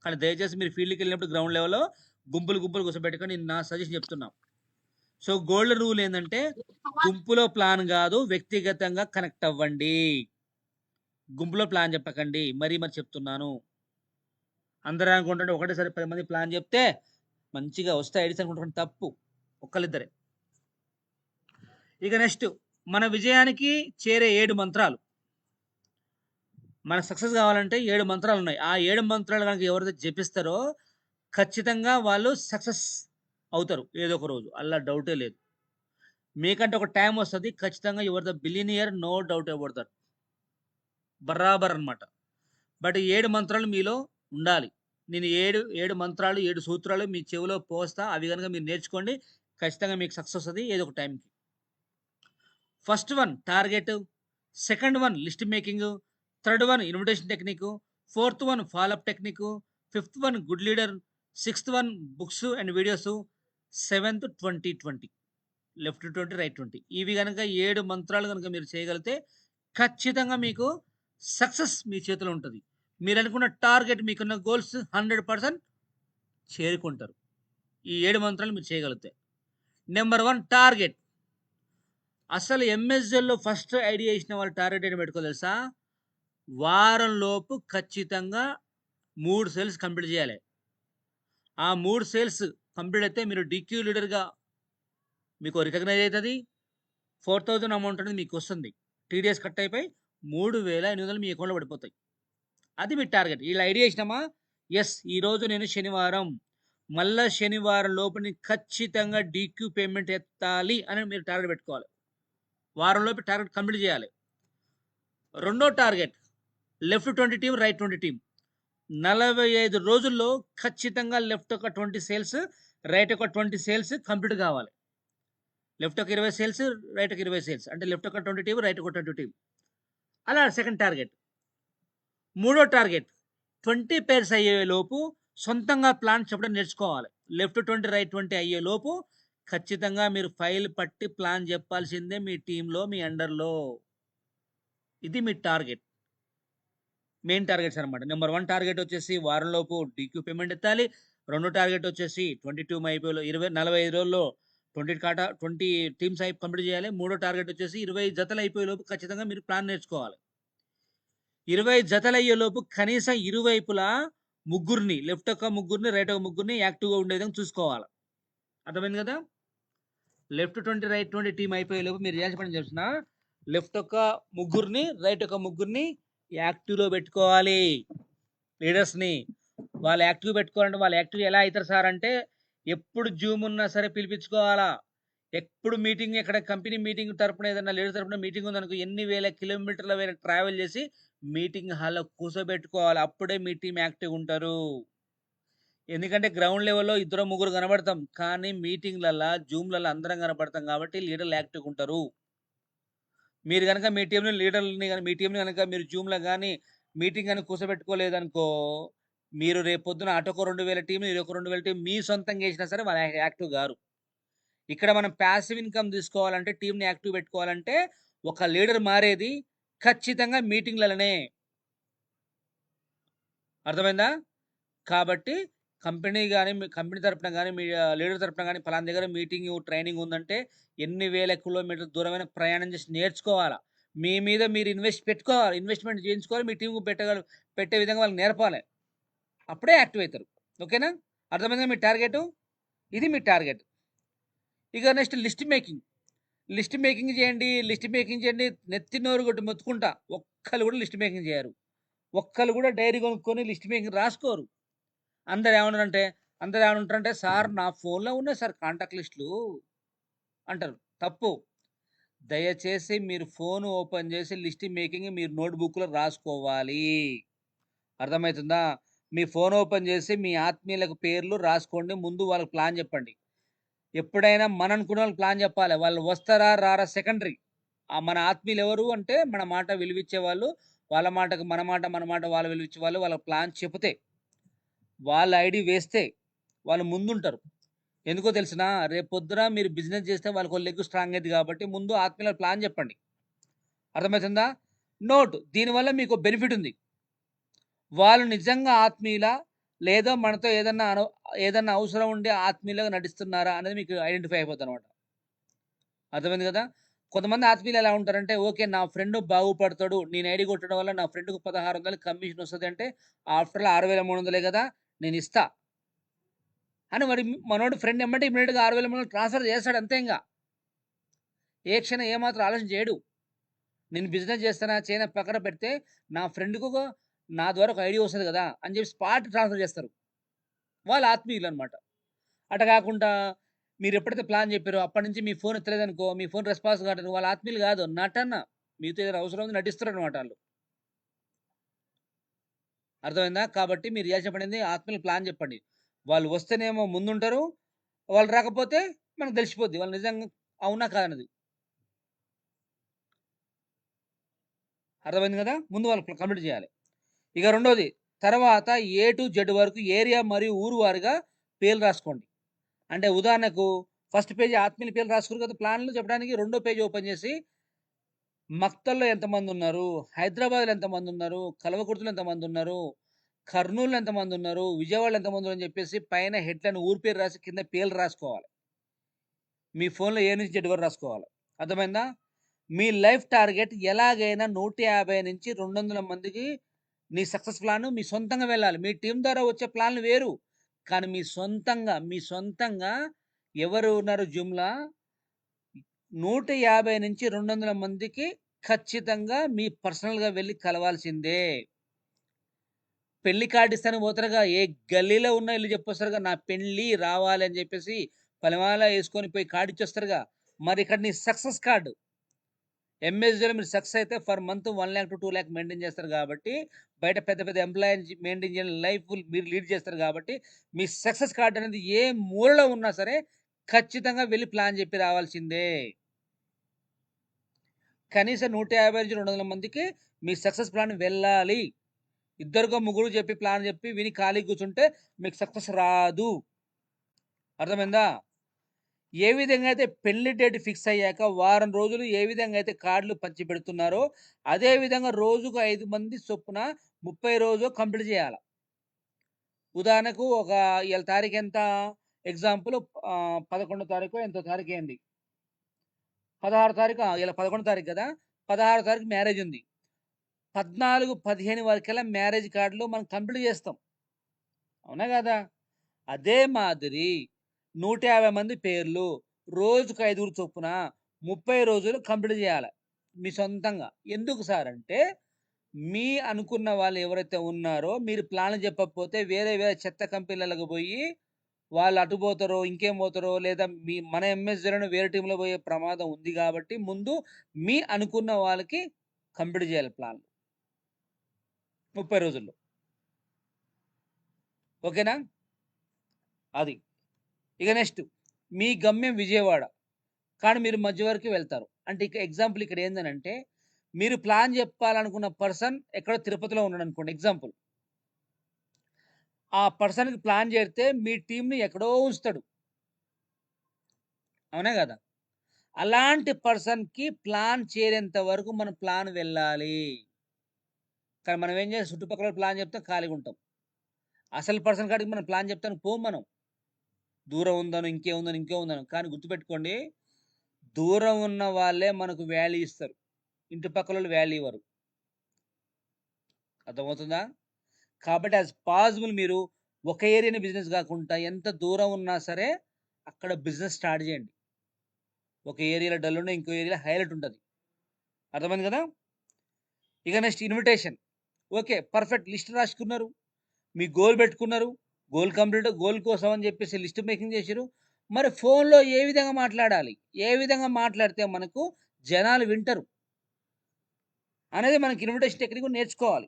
కానీ దయచేసి మీరు ఫీల్డ్‌కి వెళ్ళినప్పుడు గ్రౌండ్ లెవెల్‌లో గుంపులు గుంపులు కూర్చోబెట్టకండి. నేను నా సజెషన్ చెప్తున్నా. సో, గోల్డెన్ రూల్ ఏందంటే గుంపులో ప్లాన్ కాదు, వ్యక్తిగతంగా కనెక్ట్ అవ్వండి. గుంపులో ప్లాన్ చెప్పకండి. మరీ మరి చెప్తున్నాను. అందరూ అనుకుంటుంటే ఒకటేసారి 10 మంది ప్లాన్ చెప్తే మంచిగా వస్తాయి ఐడియాస్ అనుకుంటున్న తప్పు. ఒక్కళ్ళిద్దరే. ఇక నెక్స్ట్ మన విజయానికి చేరే 7 మంత్రాలు. మన సక్సెస్ కావాలంటే 7 మంత్రాలు ఉన్నాయి. ఆ 7 మంత్రాలు గనుక ఎవరైతే జపిస్తారో ఖచ్చితంగా వాళ్ళు సక్సెస్ అవుతారు ఏదో ఒక రోజు. అల్లా డౌటే లేదు. మీకంటే ఒక టైం వస్తది. ఖచ్చితంగా you are the billionaire, no doubt about that. బరాబర్ అన్నమాట. బట్ 7 మంత్రాలు మీలో ఉండాలి. నేను 7 మంత్రాలు, 7 సూత్రాలు మీ చెవిలో పోస్తా. అవి గనుక మీరు నేర్చుకోండి. ఖచ్చితంగా మీకు సక్సెస్ వస్తది ఏదో ఒక టైంకి. First one target, second one list making, third one invitation technique, fourth one follow up technique, fifth one good leader, sixth one books and videos, seventh 20-20, left 20 right 20. ఇవి కనుక 7 మంత్రాలు కనుక మీరు చేయగలిగితే ఖచ్చితంగా మీకు సక్సెస్ మీ చేతిలో ఉంటుంది. మీరు అనుకున్న టార్గెట్, మీకున్న గోల్స్ 100% చేరుకుంటారు ఈ 7 మంత్రాలు మీరు చేయగలిగితే. Number 1 target. అసలు ఎంఎస్ఎల్లో ఫస్ట్ ఐడియా ఇచ్చిన వాళ్ళు టార్గెట్ ఏంటి పెట్టుకో తెలుసా? వారం లోపు ఖచ్చితంగా 3 సేల్స్ కంప్లీట్ చేయాలి. ఆ 3 సేల్స్ కంప్లీట్ అయితే మీరు డిక్యూ లీడర్గా మీకు రికగ్నైజ్ అవుతుంది. 4000 అమౌంట్ అనేది మీకు వస్తుంది. టీడీఎస్ కట్ అయిపోయి 3800 మీ అకౌంట్లో పడిపోతాయి. అది మీ టార్గెట్. ఇలా ఐడియా ఇచ్చినామా? ఎస్, ఈరోజు నేను శనివారం, మళ్ళా శనివారం లోపు ఖచ్చితంగా డిక్యూ పేమెంట్ ఎత్తాలి అని మీరు టార్గెట్ పెట్టుకోవాలి. వారంలోపు టార్గెట్ కంప్లీట్ చేయాలి. రెండో target left 20 team, right 20 team. 45 రోజుల్లో ఖచ్చితంగా లెఫ్ట్ ఒక 20 సేల్స్, రైట్ ఒక 20 సేల్స్ కంప్లీట్ కావాలి. లెఫ్ట్ ఒక 20 సేల్స్, రైట్ ఒక 20 సేల్స్. అంటే లెఫ్ట్ ఒక 20 టీం, రైట్ ఒక 20 టీం. అలా సెకండ్ టార్గెట్. మూడో టార్గెట్ 20 పేర్స్ అయ్యే లోపు సొంతంగా ప్లాన్ చెప్పడం నేర్చుకోవాలి. లెఫ్ట్ 20 రైట్ 20 అయ్యే లోపు ఖచ్చితంగా మీరు ఫైల్ పట్టి ప్లాన్ చెప్పాల్సిందే మీ టీంలో, మీ అండర్లో. ఇది మీ టార్గెట్, మెయిన్ టార్గెట్స్ అనమాట. నెంబర్ 1 టార్గెట్ వచ్చేసి వారంలోపు డిక్యూ పేమెంట్ ఎత్తాలి. రెండో టార్గెట్ వచ్చేసి 22 అయిపోయి 45 రోజుల్లో 20 టీమ్స్ అయి కంప్లీట్ చేయాలి. మూడో టార్గెట్ వచ్చేసి 20 జతలు అయిపోయే లోపు ఖచ్చితంగా మీరు ప్లాన్ నేర్చుకోవాలి. 20 జతలు అయ్యే లోపు కనీసం ఇరువైపులా ముగ్గురిని, లెఫ్ట్ ఒక ముగ్గురిని, రైట్ ఒక ముగ్గురిని యాక్టివ్గా ఉండే విధంగా చూసుకోవాలి. అర్థమైంది కదా? లెఫ్ట్ 20 రైట్ 20 టీం అయిపోయే లోపు మీరు చేయాల్సిన పని చేసిన లెఫ్ట్ ఒక ముగ్గురిని, రైట్ ఒక ముగ్గురిని యాక్టివ్లో పెట్టుకోవాలి. లీడర్స్ని వాళ్ళు యాక్టివ్ పెట్టుకోవాలంటే వాళ్ళు యాక్టివ్ ఎలా అవుతారు సార్ అంటే, ఎప్పుడు జూమ్ ఉన్నా సరే పిలిపించుకోవాలా. ఎప్పుడు మీటింగ్, ఎక్కడ కంపెనీ మీటింగ్ తరపున ఏదైనా లీడర్ తరపున మీటింగ్ ఉందనుకో, ఎన్ని వేల కిలోమీటర్ల వేరే ట్రావెల్ చేసి మీటింగ్ హాల్లో కూర్చోబెట్టుకోవాలి. అప్పుడే మీ టీం యాక్టివ్ ఉంటారు. ఎందుకంటే గ్రౌండ్ లెవెల్లో ఇద్దరు ముగ్గురు కనబడతాం, కానీ మీటింగ్లల్లో జూమ్లలో అందరం కనబడతాం కాబట్టి లీడర్లు యాక్టివ్గా ఉంటారు. మీరు కనుక మీ టీంలో లీడర్ని కానీ, మీ టీంని కనుక మీరు జూమ్లో కానీ మీటింగ్ కానీ కూర్చోబెట్టుకోలేదనుకో, మీరు రేపు పొద్దున అటొక 2000 టీం, ఇదొక 2000 టీం మీ సొంతంగా వేసినా సరే వాళ్ళు యాక్టివ్ గారు. ఇక్కడ మనం ప్యాసివ్ ఇన్కమ్ తీసుకోవాలంటే, టీంని యాక్టివ్ పెట్టుకోవాలంటే ఒక లీడర్ మారేది ఖచ్చితంగా మీటింగ్లలోనే. అర్థమైందా? కాబట్టి కంపెనీ కానీ, కంపెనీ తరపున కానీ, మీ లీడర్ తరపున కానీ పలానా దగ్గర మీటింగ్, ట్రైనింగ్ ఉందంటే ఎన్ని వేల కిలోమీటర్ల దూరమైన ప్రయాణం చేసి నేర్చుకోవాలా. మీ మీద మీరు పెట్టుకోవాలి, ఇన్వెస్ట్మెంట్ చేయించుకోవాలి. మీ టీంకు పెట్టే విధంగా వాళ్ళకి నేర్పాలి. అప్పుడే యాక్టివ్ అవుతారు. ఓకేనా? అర్థమైందా మీ టార్గెట్? ఇది మీ టార్గెట్. ఇక next list making. List making చేయండి, లిస్ట్ మేకింగ్ చేయండి. నెత్తి నోరు కొట్టి మొత్తుకుంటా. ఒక్కళ్ళు కూడా లిస్ట్ మేకింగ్ చేయరు. ఒక్కళ్ళు కూడా డైరీ కొనుక్కొని లిస్ట్ మేకింగ్ రాసుకోరు. అందరూ ఏమన్నారంటే అందరూ ఏమనుంటారంటే, "సార్ నా ఫోన్‌లో ఉన్నాయి సార్ కాంటాక్ట్ లిస్టులు" అంటారు. తప్పు. దయచేసి మీరు ఫోన్ ఓపెన్ చేసి లిస్ట్ మేకింగ్ మీరు నోట్‌బుక్‌లో రాసుకోవాలి. అర్థమైతుందా? మీ ఫోన్ ఓపెన్ చేసి మీ ఆత్మీయులకు పేర్లు రాసుకోండి. ముందు వాళ్ళకి ప్లాన్ చెప్పండి. ఎప్పుడైనా మన అనుకున్న వాళ్ళకి ప్లాన్ చెప్పాలి. వాళ్ళు వస్తారా? రారా? సెకండరీ. మన ఆత్మీయులు ఎవరు అంటే మన మాట విలువిచ్చేవాళ్ళు. వాళ్ళ మాటకు మన మాట, మన మాట వాళ్ళు విలువిచ్చేవాళ్ళు. వాళ్ళకి ప్లాన్ చెబితే, వాళ్ళ ఐడీ వేస్తే వాళ్ళు ముందుంటారు. ఎందుకో తెలిసినా? రేపొద్దున మీరు బిజినెస్ చేస్తే వాళ్ళకో లెగ్ స్ట్రాంగ్ అయిద్ది కాబట్టి ముందు ఆత్మీయులకు ప్లాన్ చెప్పండి. అర్థమైతుందా? నోట్ దీనివల్ల మీకో బెనిఫిట్ ఉంది. వాళ్ళు నిజంగా ఆత్మీయులా? లేదా మనతో ఏదన్నా అవసరం ఉండి ఆత్మీయులుగా నటిస్తున్నారా? అనేది మీకు ఐడెంటిఫై అయిపోద్దనమాట. అర్థమైంది గదా! కొంతమంది ఆత్మీయులు ఎలా ఉంటారంటే, ఓకే. నా ఫ్రెండ్ బాగుపడతాడు. నేను ఐడీ కొట్టడం వల్ల నా ఫ్రెండ్‌కి 1600 కమిషన్ వస్తదంటే, ఆఫ్టర్ ఆల్ 6300 గదా! నేనిస్తా. అని మనోడు ఫ్రెండ్ ఎమ్మటే ఇమ్మీడియేట్‌గా 6300 ట్రాన్స్‌ఫర్ చేస్తాడు అంతే ఇంగ. ఏ క్షణం ఏమాత్రం ఆలోచన చేయడు. నేను బిజినెస్ చేస్తానా, చేయనా పక్కన పెడితే, నా ఫ్రెండ్‌కొక నా ద్వారా ఒక ఐడీ వస్తది గదా! అని చెప్పి స్పాట్ ట్రాన్స్‌ఫర్ చేస్తారు. వాళ్ళు ఆత్మీయులనమాట. అట్ట గాకుండా మీరెప్పుడైతే ప్లాన్ జెప్పారో అప్పటినుంచి మీ ఫోన్ ఎత్తలేదనుకో, మీ ఫోన్ రెస్పాన్స్ కావట్లేదు. వాళ్ళ ఆత్మీయులు గాదు. నటన. మీతో ఏదైనా అవసరం ఉంది నటిస్తున్నారనమాట ఆళ్ళు. అర్థమైందా? కాబట్టి మీరు చేయాల్సిన పనేంది ఆత్మీయులకు ప్లాన్ జెప్పండి. వాళ్ళు వస్తేనేమో ముందుంటరు. వాళ్ళు రాకపోతే మనకు తెలిసిపోద్ది. వాళ్ళు నిజంగా అవునా? కాదా? అనేది. అర్థమైంది గదా! ముందు వాళ్ళు కంప్లీట్ జేయాలి. ఇక రెండోది తర్వాత ఏ టు జెడ్ వరకు ఏరియా మరియు ఊరు వారీగా పేర్లు రాసుకోండి. అంటే ఉదాహరణకు ఫస్ట్ పేజ్ ఆత్మీయుల పేర్లు రాసుకుర్రు కదా! ప్లాన్‌లు చెప్పడానికి రెండో పేజ్ ఓపెన్ చేసి మక్తల్‌లో ఎంతమందున్నారు? హైదరాబాద్‌లో ఎంతమందున్నారు? కల్వకుర్తిలో ఎంతమందున్నారు? కర్నూల్‌లో ఎంతమందున్నారు? విజయవాడలో ఎంతమందున్నారు? అని చెప్పేసి పైన హెడ్‌లైన్ ఊరి పేరు రాసి కింద పేర్లు రాసుకోవాలి. మీ ఫోన్‌లో ఏ నుంచి జెడ్ వరకు రాసుకోవాలి. అర్థమైందా? మీ లైఫ్ టార్గెట్ ఎలాగైనా 150-200 మందికి నీ సక్సెస్ ప్లాన్ మీ సొంతంగా వెళ్ళాలి. మీ టీమ్ ద్వారా వచ్చే ప్లాన్‌లు వేరు. కానీ మీ సొంతంగా ఎవరు ఉన్నారు జిమ్‌లా 150-200 మందికి ఖచ్చితంగా మీ పర్సనల్‌గా వెళ్లి కలవాల్సిందే. పెళ్లి కార్డ్ ఇస్తానికి పోతారుగా, ఏ గల్లీలో ఉన్న ఎళ్లి చెప్పొస్తారుగా, నా పెళ్లి రావాలి అని చెప్పేసి పనిమాల యేసుకొని పోయి కార్డ్ ఇచ్చొస్తారుగా. మరి ఇక్కడ నీ సక్సెస్ కార్డ్. ఎంఎస్‌డీలో మీరు సక్సెస్ అయితే పర్ మంత్ 1,00,000-2,00,000 మెయింటైన్ చేస్తారు కాబట్టి, బయట పెద్ద పెద్ద ఎంప్లాయీని మెయింటైన్ చేయని లైఫ్ మీరు లీడ్ చేస్తారు కాబట్టి, మీ సక్సెస్ కార్డ్ అనేది ఏ మూలలో ఉన్నా సరే ఖచ్చితంగా వెళ్లి ప్లాన్ చెప్పి రావాల్సిందే. కనీసం 150-200 మందికి మీ సక్సెస్ ప్లాన్ వెళ్ళాలి. ఇద్దరికో, ముగ్గురు చెప్పి ప్లాన్ చెప్పి విని ఖాళీగా కూర్చుంటే మీకు సక్సెస్ రాదు. అర్థమైందా? ఏ విధంగా అయితే పెళ్లి డేట్ ఫిక్స్ అయ్యాక వారం రోజులు ఏ విధంగా అయితే కార్డులు పంచిపెడుతున్నారో, అదే విధంగా రోజుకు 5 మంది చొప్పున 30 రోజులు కంప్లీట్ చేయాల. ఉదాహరణకు ఇయాల తారీఖెంత? ఎగ్జాంపుల్ 11 తారీఖో ఎంతో తారీఖేయండి. 16 తారీఖు ఇయాల 11 తారీఖు గదా! 16 తారీఖు మ్యారేజుంది. 14, 15 వరకల్లా మ్యారేజ్ కార్డులు మనం కంప్లీట్ చేస్తాం. అవునా గాదా? అదే మాదిరి 150 మంది పేర్లు రోజుకు 5 చొప్పున 30 రోజులు కంప్లీట్ చేయాల. మీ సొంతంగా. ఎందుకు సార్ అంటే, మీ అనుకున్న వాళ్ళు ఎవరైతే ఉన్నారో మీరు ప్లాన్‌లు చెప్పకపోతే వేరే వేరే చెత్త కంపెనీలకి పోయి వాళ్ళు అటు పోతారో, ఇంకేం పోతారో లేదా మన ఎంఎస్‌లోనే వేరే టీమ్‌లో పోయే ప్రమాదం ఉంది కాబట్టి ముందు మీ అనుకున్న వాళ్ళకి కంప్లీట్ చేయాలి ప్లాన్‌లు. 30 రోజుల్లో. ఓకేనా? అది. ఇక నెక్స్ట్ మీ గమ్యం విజయవాడ. కానీ మీరు మధ్య వరకే వెళ్తారు. అంటే ఇక ఎగ్జాంపుల్ ఇక్కడ ఏందనంటే, మీరు ప్లాన్ జెప్పాలనుకున్న పర్సన్ ఎక్కడో తిరుపతిలో ఉన్నాడనుకోండి ఎగ్జాంపుల్. ఆ పర్సన్‌కి ప్లాన్ జెడితే మీ టీమ్‌ని ఎక్కడో ఉంచుతాడు. అవునా గదా! అలాంటి పర్సన్‌కి ప్లాన్ చేరేంత వరకు మన ప్లాన్ వెళ్ళాలి. కానీ మనం ఏం చేస్తాం చుట్టుపక్కల ప్లాన్ జెప్తాం ఖాళీగుంటాం. అసలు పర్సన్ కాడికి మనం ప్లాన్ జెప్తానికి పోము మనం. దూరం ఉందనో, ఇంకేముందనో, ఇంకేముందనో. కానీ గుర్తుపెట్టుకోండి, దూరం ఉన్న వాళ్ళే మనకు వాల్యూ ఇస్తారు. ఇంటి పక్కలోళ్ళు వాల్యూ ఇవ్వరు. అర్థమవుతుందా? కాబట్టి యాస్ పాజిబుల్ మీరు ఒక ఏరియా‌ని బిజినెస్ గాకుండా ఎంత దూరం ఉన్నా సరే, అక్కడ బిజినెస్ స్టార్ట్ జేయండి. ఒక ఏరియాలో డల్ ఉన్న ఇంకో ఏరియాలో హైలైట్ ఉంటది. అర్థమైంది కదా! ఇక next invitation. Okay. Perfect list రాసుకున్నారు. మీ గోల్ పెట్టుకున్నారు. గోల్ కోసం అని చెప్పేసి లిస్ట్ మేకింగ్ చేసిర్రు. మరి ఫోన్‌లో ఏ విధంగా మాట్లాడాలి? ఏ విధంగా మాట్లాడితే మనకు జనాలు వింటరు? అనేది మనకి ఇన్విటేషన్ టెక్నిక్ నేర్చుకోవాలి.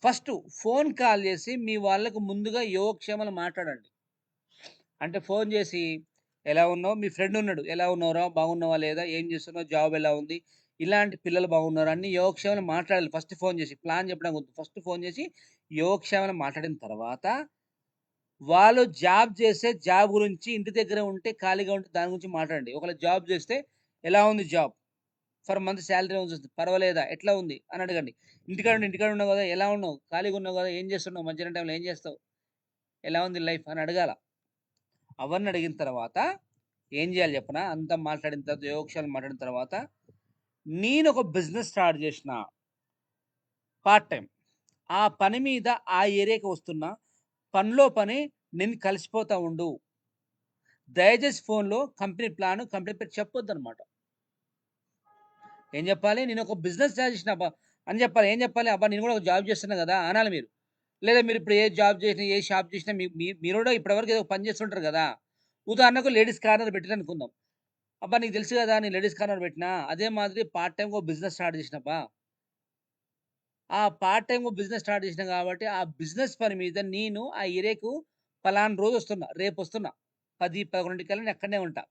ఫస్టు ఫోన్ కాల్ చేసి మీ వాళ్ళకు ముందుగా యోగక్షేమాలు మాట్లాడండి. అంటే ఫోన్ చేసి, "ఎలా ఉన్నావు?" మీ ఫ్రెండ్ ఉన్నాడు. "ఎలా ఉన్నావురా? బాగున్నావా లేదా? ఏం చేస్తున్నావు? జాబ్ ఎలా ఉంది? ఇలాంటి పిల్లలు బాగున్నారా?" అన్ని యోగక్షేమాలు మాట్లాడాలి ఫస్ట్ ఫోన్ చేసి. ప్లాన్ చెప్పడం వద్దు. ఫస్ట్ ఫోన్ చేసి యోగక్షేమాలు మాట్లాడిన తర్వాత, వాళ్ళు జాబ్ చేసే జాబ్ గురించి ఇంటి దగ్గర ఉంటే ఖాళీగా ఉంటే దాని గురించి మాట్లాడండి. ఒకవేళ జాబ్ చేస్తే, "ఎలా ఉంది జాబ్? ఫర్ మంత్ సాలరీ వస్తుంది. పర్వాలేదా? ఎట్లా ఉంది?" అని అడగండి. ఇంటికాడ ఉన్నావు కదా! ఎలా ఉన్నావు? ఖాళీగా ఉన్నావు కదా! ఏం చేస్తున్నావు? మధ్యాహ్నం టైంలో ఏం చేస్తావు? ఎలా ఉంది లైఫ్? అని అడగాల. అవన్నీ అడిగిన తర్వాత ఏం చేయాలి చెప్పనా? అంతా మాట్లాడిన తర్వాత యోగక్షేమాలు మాట్లాడిన తర్వాత, నేనొక బిజినెస్ స్టార్ట్ చేసిన పార్ట్ టైమ్. ఆ పని మీద ఆ ఏరియాకి వస్తున్నా. పనిలో పని నేను కలిసిపోతా ఉండు. దయచేసి ఫోన్‌లో కంపెనీ ప్లాను, కంపెనీ పేరు చెప్పొద్దనమాట. ఏం చెప్పాలి? నేనొక బిజినెస్ స్టార్ట్ చేసిన అబ్బా! అని చెప్పాలి. ఏం చెప్పాలి? అబ్బా! నేను కూడా ఒక జాబ్ చేస్తున్నా గదా! అనాలి మీరు. లేదా మీరిప్పుడు ఏ జాబ్ చేసినా, ఏ షాప్ చేసినా మీరు కూడా ఇప్పటివరకు ఏదో పని చేస్తుంటారు గదా! ఉదాహరణకు లేడీస్ కార్నర్ పెట్టారనుకుందాం. అబ్బా! నీకు తెలుసు గదా! నేను లేడీస్ కార్నర్ పెట్టినా. అదే మాదిరి పార్ట్ టైమ్‌గా ఓ బిజినెస్ స్టార్ట్ చేసినబ్బా! ఆ పార్ట్ టైమ్‌గా బిజినెస్ స్టార్ట్ చేసినా కాబట్టి, ఆ బిజినెస్ పని మీద నేను ఆ ఏరియాకు పలానా రోజొస్తున్నా. రేపొస్తున్నా. 10, 11 కల్లా నేను అక్కడనే ఉంటా.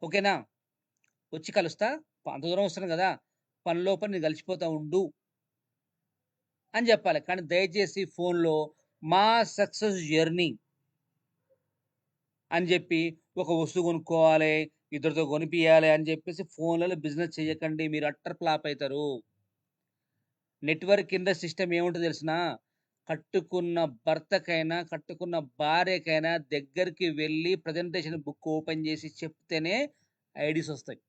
ఓకేనా? వచ్చి కలుస్తా. అంత దూరం వస్తున్నాను గదా! పనిలో పని నేను కలిసిపోతా ఉండు అని జెప్పాలి. కానీ దయచేసి ఫోన్‌లో మా సక్సెస్ జర్నీ అని జెప్పి, ఒక వస్తువు కొనుక్కోవాలి, ఇద్దరితో కొనిపియాలి అని జెప్పేసి ఫోన్‌లలో బిజినెస్ చేయకండి. మీరు అట్టర్ ఫ్లాప్ అయితరు. నెట్‌వర్క్ ఇన్ ద సిస్టమ్ ఏముంటదో తెలిసునా? కట్టుకున్న భర్తకైనా, కట్టుకున్న భార్యకైనా దగ్గరికి వెళ్లి ప్రజెంటేషన్ బుక్ ఓపెన్ చేసి చెప్తేనే ఐడీస్ ఒస్తాయి.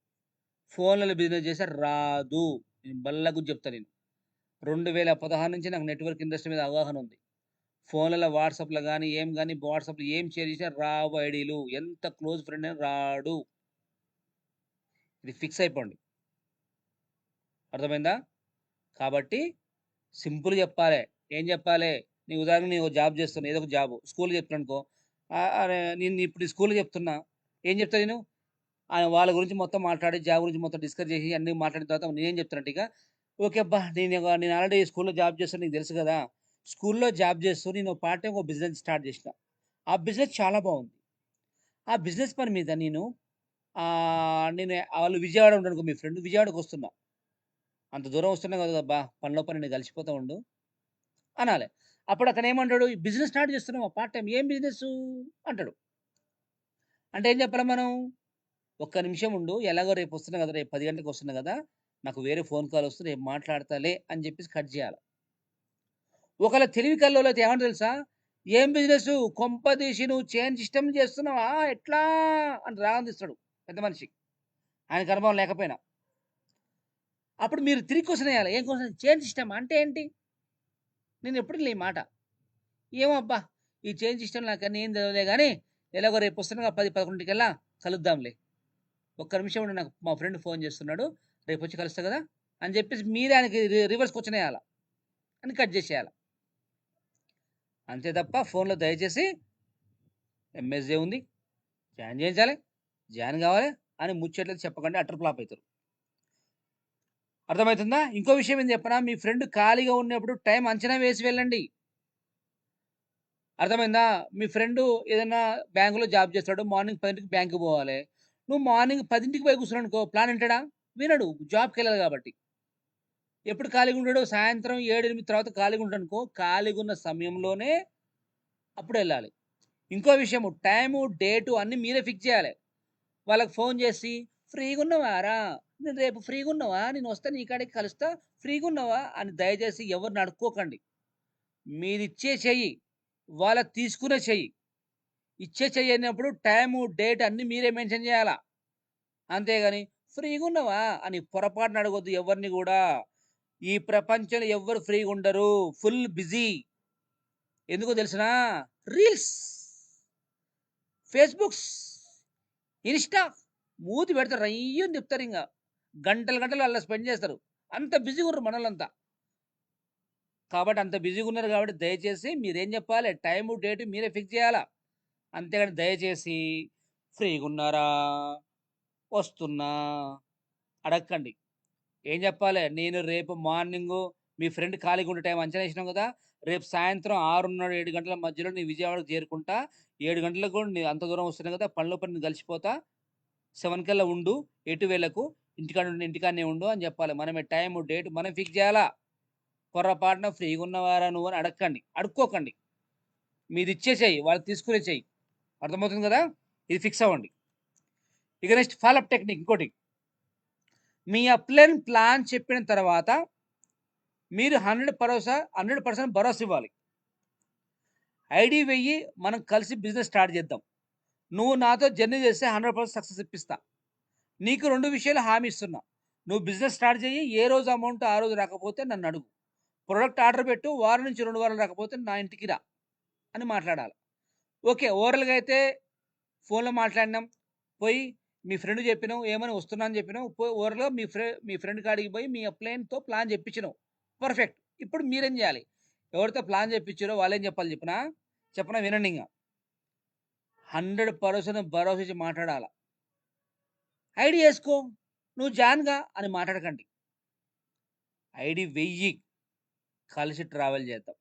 ఫోన్‌లలో బిజినెస్ చేస్తే రాదు. నేను బల్లగుద్ది చెప్తా నేను. 2016 నుంచి నాకు నెట్‌వర్క్ ఇండస్ట్రీ మీద అవగాహన ఉంది. ఫోన్‌లలో వాట్సాప్‌లో గాని, వాట్సాప్‌లో ఏం షేర్ చేసినా రావు ఐడీలు. ఎంత క్లోజ్ ఫ్రెండ్ అయినా రాడు. ఇది ఫిక్స్ అయిపోండి. అర్థమైందా? కాబట్టి సింపుల్‌గా చెప్పాలే. ఏం చెప్పాలే? ఉదాహరణకు నేను ఒక జాబ్ చేస్తున్నా. ఏదో ఒక జాబు. స్కూల్‌లో చెప్తున్నాననుకో, అరే! నేను ఇప్పుడు ఈ స్కూల్‌లో చెప్తున్నా. ఏం చెప్తా నేను? వాళ్ళ గురించి మొత్తం మాట్లాడి, జాబ్ గురించి మొత్తం డిస్కస్ చేసి అన్నీ మాట్లాడిన తర్వాత నేనేం చెప్తానంటే ఇక, ఓకే అబ్బా! నేను ఆల్రెడీ స్కూల్‌లో జాబ్ చేస్తున్నా నీకు తెలుసు కదా! స్కూల్‌లో జాబ్ చేస్తూ నేను పార్ట్ టైమ్ ఒక బిజినెస్ స్టార్ట్ చేసిన. ఆ బిజినెస్ చాలా బాగుంది. ఆ బిజినెస్ పని మీద నేను వాళ్ళు విజయవాడ ఉన్నాడనుకో మీ ఫ్రెండ్ విజయవాడకొస్తున్నా. అంత దూరం వస్తున్నా కదబ్బా! పనిలో పని నేను కలిసిపోతా ఉండు అనాలే. అప్పుడు అతనేమంటాడు, "బిజినెస్ స్టార్ట్ చేస్తున్నావా పార్ట్ టైమ్ ఏం బిజినెస్సు?" అంటాడు. అంటే ఏం చెప్పాలి మనం? "ఒక్క నిమిషం ఉండు. ఎలాగో రేపొస్తున్నా గదా! రేపు 10 గంటలకు వస్తున్నా గదా! నాకు వేరే ఫోన్ కాల్ వస్తుంది. రేపు మాట్లాడతాలే" అని చెప్పేసి కట్ జేయాల. ఒకవేళ తెలివి కల్లోలైతే ఏమంటారో తెలుసా? "ఏం బిజినెసు? కొంపదీసి నువ్వు చైన్ సిస్టమ్ చేస్తున్నావా? ఎట్లా?" అని రాగం తీస్తాడు పెద్ద మనిషి. ఆయనకి అనుభవం లేకపోయినా. అప్పుడు మీరు తిరిగి క్వెషన్ ఎయాలి. ఏం క్వెషన్? చైన్ సిస్టమా? అంటే ఏంటి? నేనెప్పుడు ఇనలే ఈ మాట. ఏమో అబ్బా! ఈ చైన్ సిస్టమ్ నాకన్నీ ఏం తెలవదులే గానీ, ఎలాగో రేపొస్తున్నాగా 10, 11 కలుద్దాంలే. ఒక్క నిమిషం ఉండు నాకు మా ఫ్రెండ్ ఫోన్ చేస్తున్నాడు. రేపొచ్చి కలుస్తా గదా! అని జెప్పేసి మీరే ఆయనకి రివర్స్ క్వెషన్ ఎయాల. అని కట్ జేసేయాల. అంతే తప్ప ఫోన్‌లో దయచేసి ఎంఎస్‌జే ఉంది. జాయిన్ చేయించాలి. జాయిన్ గావాలి అని ముచ్చట్లయితే చెప్పకండి. అటర్ ఫ్లాప్ అయితరు. అర్థమైతుందా? ఇంకో విషయం ఏంది చెప్పనా? మీ ఫ్రెండ్ ఖాళీగా ఉన్నప్పుడు టైం అంచనా వేసి వెళ్ళండి. అర్థమైందా? మీ ఫ్రెండు ఏదన్నా బ్యాంక్‌లో జాబ్ చేస్తాడు. మార్నింగ్ 10కి బ్యాంక్‌కి పోవాలి. నువ్వు మార్నింగ్ 10కి పోయి కూర్చున్నావనుకో ప్లాన్ ఇంటడా? వినడు. జాబ్‌కెళ్ళాలి కాబట్టి. ఎప్పుడు ఖాళీగా ఉంటాడు? సాయంత్రం 7, 8 తర్వాత ఖాళీగా ఉంటాడనుకో, ఖాళీగున్న సమయంలోనే అప్పుడెళ్ళాలి. ఇంకో విషయము టైము, డేటు అన్నీ మీరే ఫిక్స్ చేయాలి. వాళ్ళకి ఫోన్ చేసి, "ఫ్రీగున్నవారా? నేను రేపు ఫ్రీగున్నవా? నేనొస్తా నీ కాడికి కలుస్తా. ఫ్రీగున్నవా?" అని దయచేసి ఎవరిని అడుక్కోకండి. మీరిచ్చే చెయ్యి, వాళ్ళది తీసుకునే చెయ్యి. ఇచ్చే చెయ్యన్నప్పుడు టైము, డేట్ అన్నీ మీరే మెన్షన్ జేయాల. అంతేగాని "ఫ్రీగున్నవా?" అని పొరపాటున అడగొద్దు ఎవరిని గూడా. ఈ ప్రపంచంలో ఎవ్వరు ఫ్రీగుండరు. Full busy. ఎందుకో తెలుసునా? రీల్స్, ఫేస్‌బుక్స్, ఇన్‌స్టా మూతి పెడతారు రయ్యని తిప్పుతారింగ. గంటలు గంటలు అలా స్పెండ్ చేస్తారు. అంత బిజీగుర్రు మనోళ్ళంతా. కాబట్టి అంత బిజీగున్నారు కాబట్టి దయచేసి మీరేం చెప్పాలి టైము, డేట్ మీరే ఫిక్స్ చేయాలా. అంతేగాని దయచేసి ఫ్రీగున్నారా? వస్తున్నా అడక్కండి. ఏం చెప్పాలి? నేను రేపు మార్నింగు మీ ఫ్రెండ్ ఖాళీగా ఉండే టైం అంచనా ఏసినాం కదా! రేపు సాయంత్రం 6:30, 7 గంటల మధ్యలో నేను విజయవాడకి చేరుకుంటా. 7 గంటలకు కూడా అంత దూరం వస్తున్నా కదా! పనిలో పని నేను కలిసిపోతా. 7 కల్లా ఉండు. ఎటు వెళ్ళకు. ఇంటికాడనే ఉండు అని చెప్పాలి. మనమే టైము, డేట్ మనం ఫిక్స్ చేయాలా. పొర్రపాటున ఫ్రీగున్నవారా నువ్వు అని అడక్కండి. అడుక్కోకండి. మీదిచ్చేసేయి. వాళ్ళు తీసుకొనిచ్చేయి. అర్థమవుతుంది కదా! ఇది ఫిక్స్ అవ్వండి. ఇక నెక్స్ట్ ఫాలో అప్ టెక్నిక్ ఇంకోటి. మీ అప్‌లైన్ ప్లాన్ చెప్పిన తర్వాత మీరు 100% భరోసా ఇవ్వాలి. ఐడీ వెయ్యి మనం కలిసి బిజినెస్ స్టార్ట్ చేద్దాం. నువ్వు నాతో జర్నీ చేస్తే 100% సక్సెస్ ఇప్పిస్తా. నీకు 2 విషయాలు హామీ ఇస్తున్నా. నువ్వు బిజినెస్ స్టార్ట్ చెయ్యి. ఏ రోజు అమౌంట్ ఆ రోజు రాకపోతే నన్నడుగు. ప్రొడక్ట్ ఆర్డర్ పెట్టు. వారం నుంచి 2 వారాలు రాకపోతే నా ఇంటికి రా అని మాట్లాడాలి. ఓకే. ఓరల్‌గా అయితే ఫోన్‌లో మాట్లాడినాం. పోయి మీ ఫ్రెండ్‌కి చెప్పినావు. ఏమని వస్తున్నా అని చెప్పినావు. పోయి ఓరల్‌గా మీ ఫ్రెండ్ కాడికి పోయి మీ అప్‌లైన్‌తో ప్లాన్ చెప్పించినావు. పర్ఫెక్ట్. ఇప్పుడు మీరేం చేయాలి? ఎవరితో ప్లాన్ చెప్పించారో వాళ్ళేం చెప్పాలి చెప్పనా? చెప్పనా వినండింగ. 100% భరోసా ఇచ్చి మాట్లాడాల. ఐడీ ఏసుకో. నువ్వు జాయిన్‌గా అని మాట్లాడకండి. ఐడీ వెయ్యి కలిసి ట్రావెల్ చేద్దాం.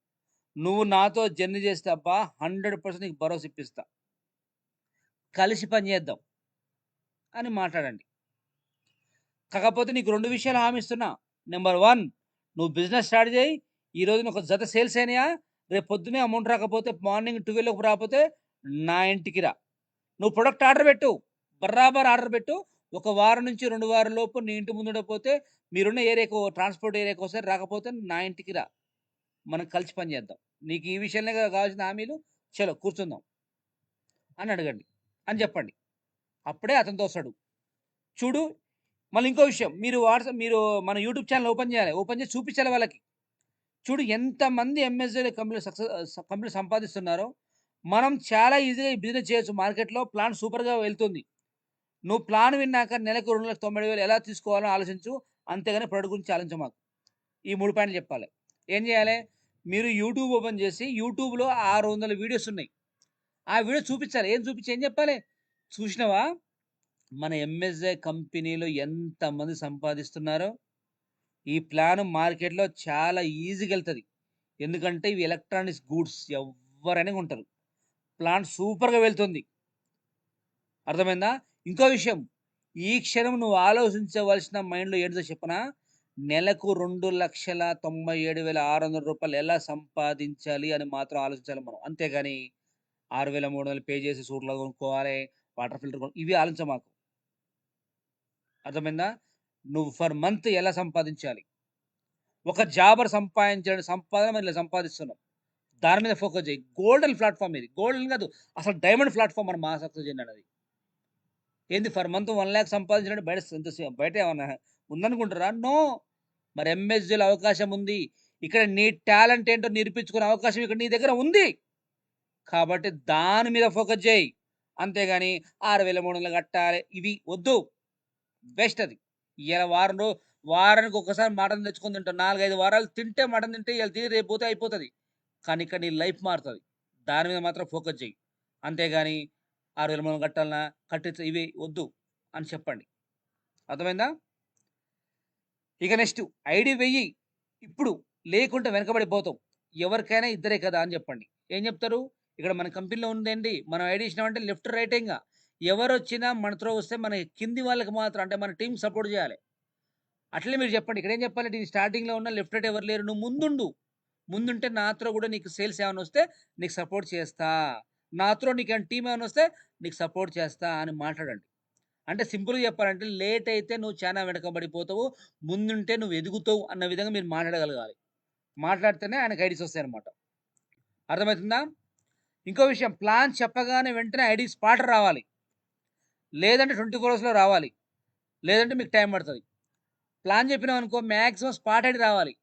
నువ్వు నాతో జర్నీ చేస్తే అబ్బా 100% నీకు భరోసా ఇప్పిస్తా. కలిసి పని చేద్దాం అని మాట్లాడండి. కాకపోతే నీకు 2 విషయాలు హామీ ఇస్తున్నా. నంబర్ 1 నువ్వు బిజినెస్ స్టార్ట్ చేయి. ఈరోజు ఒక జత సేల్స్ అయినాయా? రేపు పొద్దున్నే అమౌంట్ రాకపోతే మార్నింగ్ 12 లోపు రాకపోతే నా ఇంటికి రా. నువ్వు ప్రొడక్ట్ ఆర్డర్ పెట్టు. బరాబర్ ఆర్డర్ పెట్టు. ఒక వారం నుంచి 2 వారాల లోపు నీ ఇంటి ముందు ఉండకపోతే మీరున్న ఏరియాకు ట్రాన్స్‌పోర్ట్ ఏరియాకి ఒకసారి రాకపోతే నా ఇంటికి రా. మనం కలిసి పని చేద్దాం. నీకు ఈ విషయంలో కావాల్సిన హామీలు చలో కూర్చుందాం అని అడగండి. అని చెప్పండి. అప్పుడే అతనితో వస్తాడు. చూడు మళ్ళీ ఇంకో విషయం మీరు మన యూట్యూబ్ ఛానెల్ ఓపెన్ చేయాలి. ఓపెన్ చేసి చూపించాలి వాళ్ళకి. చూడు ఎంతమంది ఎంఎస్‌ఏలు కంపెనీలు సంపాదిస్తున్నారో. మనం చాలా ఈజీగా ఈ బిజినెస్ చేయొచ్చు. మార్కెట్‌లో ప్లాన్ సూపర్‌గా వెళ్తుంది. నువ్వు ప్లాన్ విన్నాక నెలకు 2,90,000 ఎలా తీసుకోవాలో ఆలోచించు. అంతేగాని ప్రొడక్ట్ గురించి ఆలోచించమాకు. ఈ 3 పాయింట్లు చెప్పాలి. ఏం చేయాలి? మీరు యూట్యూబ్ ఓపెన్ చేసి యూట్యూబ్‌లో 600 వీడియోస్ ఉన్నాయి. ఆ వీడియో చూపించాలి. ఏం చూపించి ఏం చెప్పాలి? చూసినావా? మన ఎంఎస్‌ఏ కంపెనీలో ఎంతమంది సంపాదిస్తున్నారో? ఈ ప్లాన్ మార్కెట్‌లో చాలా ఈజీగా ఎళ్తది. ఎందుకంటే ఇవి ఎలక్ట్రానిక్స్ గూడ్స్ ఎవ్వరైనా కొంటారు. ప్లాన్ సూపర్‌గా వెళ్తుంది. అర్థమైందా? ఇంకో విషయం. ఈ క్షణం నువ్వు ఆలోచించవలసిన మైండ్‌లో ఏంటిదో చెప్పనా? నెలకు రూ. 2,97,600 ఎలా సంపాదించాలి అని మాత్రం ఆలోచించాలి మనం. అంతేగాని 6,300 పే చేసి సూట్‌లు కొనుక్కోవాలి, వాటర్ ఫిల్టర్ ఇవి ఆలోచించమాకు. అర్థమైందా? నువ్వు ఫర్ మంత్ ఎలా సంపాదించాలి? ఒక జాబర్ సంపాదించిన సంపాదన మనం ఇలా సంపాదిస్తున్నాం. దాని మీద ఫోకస్ చెయ్యి. గోల్డెన్ ప్లాట్‌ఫార్మ్ ఇది. గోల్డెన్ కాదు అసలు డైమండ్ ప్లాట్‌ఫార్మ్ మన మా సక్సెస్ జర్నీ అనేది. ఏంది ఫర్ మంత్ 1,00,000 సంపాదించాలంటే బయట ఏమన్నా ఉందనుకుంటారా? నో. మరి ఎంఎస్‌లో అవకాశం ఉంది. ఇక్కడ నీ టాలెంట్ ఏంటో నిరూపించుకునే అవకాశం ఇక్కడ నీ దగ్గర ఉంది. కాబట్టి దాని మీద ఫోకస్ చేయి. అంతేగాని 6,300 కట్టాలి ఇవి వద్దు. వేస్ట్ అది. ఇయాల వారానికి ఒక్కసారి మటన్ తెచ్చుకొని తింటాం. 4, 5 వారాలు తింటే మటన్ తింటే ఇయాల తిని రేపు పోతే అయిపోతది. కానీ ఇక్కడ నీ లైఫ్ మారుతది. దాని మీద మాత్రం ఫోకస్ చెయ్యి. అంతేగాని 6,300 కట్టాలనా? కట్టించు ఇవి వద్దు అని చెప్పండి. అర్థమైందా? ఇక నెక్స్ట్ ఐడీ వెయ్యి. ఇప్పుడు లేకుంటే వెనకబడిపోతాం. ఎవరికైనా ఇద్దరే కదా అని చెప్పండి. ఏం చెప్తారు? ఇక్కడ మన కంపెనీలో ఉందేంటి? మనం ఐడీ ఇచ్చినామంటే లెఫ్ట్ రైటే ఇంగ. ఎవరొచ్చినా మన త్రో వస్తే మన కింది వాళ్ళకి మాత్రం అంటే మన టీమ్ సపోర్ట్ చేయాలి. అట్లనే మీరు చెప్పండి. ఇక్కడేం చెప్పాలి? నేను స్టార్టింగ్‌లో ఉన్న లెఫ్ట్ రైట్ ఎవరు లేరు. నువ్వు ముందుండు. ముందుంటే నా త్రో కూడా నీకు సేల్స్ ఏమన్నా వస్తే నీకు సపోర్ట్ చేస్తా. నా త్రో నీకేమైనా టీమ్ ఏమన్నా వస్తే నీకు సపోర్ట్ చేస్తా అని మాట్లాడండి. అంటే సింపుల్‌గా చెప్పాలంటే లేట్ అయితే నువ్వు చానా వెనకబడిపోతావు. ముందుంటే నువ్వు ఎదుగుతావు అన్న విధంగా మీరు మాట్లాడగలగాలి. మాట్లాడితేనే ఆయనకి ఐడీస్ వస్తాయన్నమాట. అర్థమవుతుందా? ఇంకో విషయం ప్లాన్ చెప్పగానే వెంటనే ఐడీ స్పాట్ రావాలి. లేదంటే 24 అవర్స్‌లో రావాలి. లేదంటే మీకు టైం పడతది. ప్లాన్ చెప్పినామనుకో మాక్సిమం స్పాట్ ఐడీ రావాలి.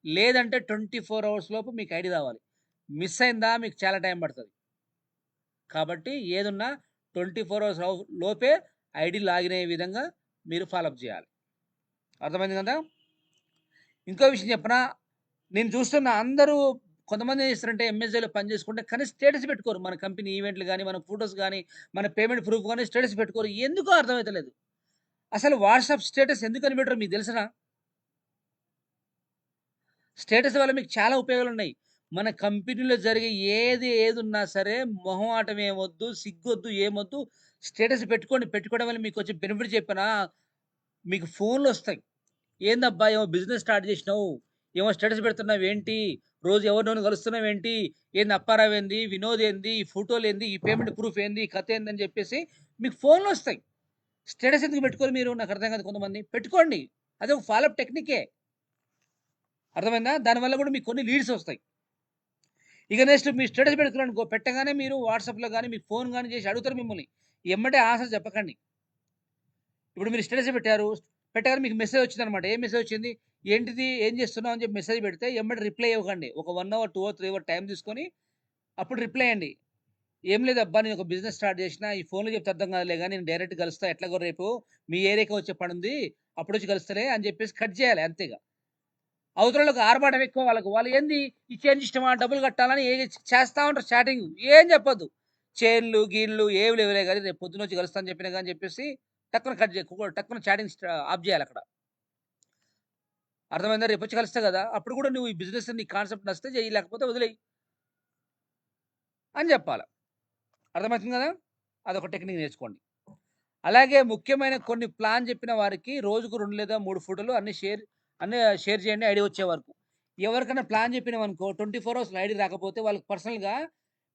లేదంటే 24 అవర్స్ లోపు మీకు ఐడీ రావాలి. మిస్ అయిందా మీకు చాలా టైం పడతది. కాబట్టి ఏదున్నా 24 అవర్స్ లోపే ఐడి లాగిన్ అయ్యే విధంగా మీరు ఫాలోఅప్ చేయాలి. అర్థమైంది కదా? ఇంకో విషయం చెప్పనా? నేను చూస్తున్న అందరూ కొంతమంది ఏం చేస్తారంటే ఎంఎస్ఐలో పని చేసుకుంటే కానీ స్టేటస్ పెట్టుకోరు. మన కంపెనీ ఈవెంట్లు గాని, మన ఫోటోస్ గాని, మన పేమెంట్ ప్రూఫ్ గాని స్టేటస్ పెట్టుకోరు. ఎందుకో అర్థమైతలేదు. అసలు వాట్సాప్ స్టేటస్ ఎందుకని పెట్టరో మీకు తెలుసునా? స్టేటస్ వల్ల మీకు చాలా ఉపయోగాలున్నాయి. మన కంపెనీలో జరిగే ఏదున్నా సరే మొహమాటం ఏమొద్దు, సిగ్గొద్దు, ఏమొద్దు. స్టేటస్ పెట్టుకోండి. పెట్టుకోవడం వల్ల మీకొచ్చే బెనిఫిట్ చెప్పనా? మీకు ఫోన్‌లొస్తాయి. ఏందబ్బా! ఏమో బిజినెస్ స్టార్ట్ జేసినావు. ఏమో స్టేటస్ పెడుతున్నావేంటి? రోజు ఎవరినెవరినో కలుస్తున్నావేంటి? ఏంది అప్పారావు ఏంది? వినోద్ ఏంది? ఈ ఫోటోలేంది? ఈ పేమెంట్ ప్రూఫ్ ఏంది? ఈ కథ ఏందని జెప్పేసి మీకు ఫోన్‌లొస్తాయి. స్టేటస్ ఎందుకు పెట్టుకోరు మీరు? నాకు అర్థం కాదు కొంతమంది. పెట్టుకోండి. అదొక ఫాలోఅప్ టెక్నికే. అర్థమైందా? దానివల్ల గూడా మీకు కొన్ని లీడ్స్ ఒస్తాయి. ఇక నెక్స్ట్ మీ స్టేటస్ పెడుతున్నారనుకో, పెట్టగానే మీరు వాట్సాప్‌లో గాని, మీకు ఫోన్ గాని చేసి అడుగుతారు మిమ్మల్ని. ఎమ్మటే ఆన్సర్ చెప్పకండి. ఇప్పుడు మీరు స్టేటస్ పెట్టారు. పెట్టగానే మీకు మెసేజ్ వచ్చిందనమాట. ఏం మెసేజ్ వచ్చింది? ఏంటిది? ఏం చేస్తున్నావు? అని చెప్పి మెసేజ్ పెడితే ఎమ్మటే రిప్లై ఇవ్వకండి. ఒక 1 అవర్, 2 అవర్, 3 అవర్ టైం తీసుకొని అప్పుడు రిప్లై ఇయ్యండి. "ఏం లేదబ్బా! నేను ఒక బిజినెస్ స్టార్ట్ చేసినా. ఈ ఫోన్‌లో చెప్తే అర్థం కాదులే గాని నేను డైరెక్ట్ కలుస్తా. ఎట్లాగో రేపు మీ ఏరియాకే వచ్చే పనుంది. అప్పుడొచ్చి కలుస్తాలే" అని చెప్పేసి కట్ చేయాలి అంతే ఇగ. అవతలోళ్ళకి ఆర్భాటం ఎక్కువ వాళ్ళకు. వాళ్ళు ఏంది ఈ చేంజ్ ఇష్టమా? డబ్బులు కట్టాలని చేస్తా ఉంటారు చాటింగ్. ఏం చెప్పొద్దు. చైన్‌లు, గీన్‌లు ఏవి లేవులే గాని రేపు పొద్దునొచ్చి కలుస్తా అని చెప్పినా గాని చెప్పేసి టక్కున కట్ టక్కున చాటింగ్ ఆఫ్ చేయాలక్కడ. అర్థమైందా? రేపొచ్చి కలుస్తా గదా! అప్పుడు గూడా నువ్వు ఈ బిజినెస్ నీ కాన్సెప్ట్ నచ్చితే చెయ్యి. లేకపోతే వదిలేయి అని జెప్పాల. అర్థమవుతుంది గదా! అదొక టెక్నిక్ నేర్చుకోండి. అలాగే ముఖ్యమైన కొన్ని ప్లాన్ జెప్పిన వారికి రోజుకు 2 లేదా 3 ఫోటోలు అన్నీ షేర్ చేయండి ఐడీ వచ్చే వరకు. ఎవరికైనా ప్లాన్ జెప్పినామనుకో 24 అవర్స్‌లో ఐడీ రాకపోతే వాళ్ళకి పర్సనల్‌గా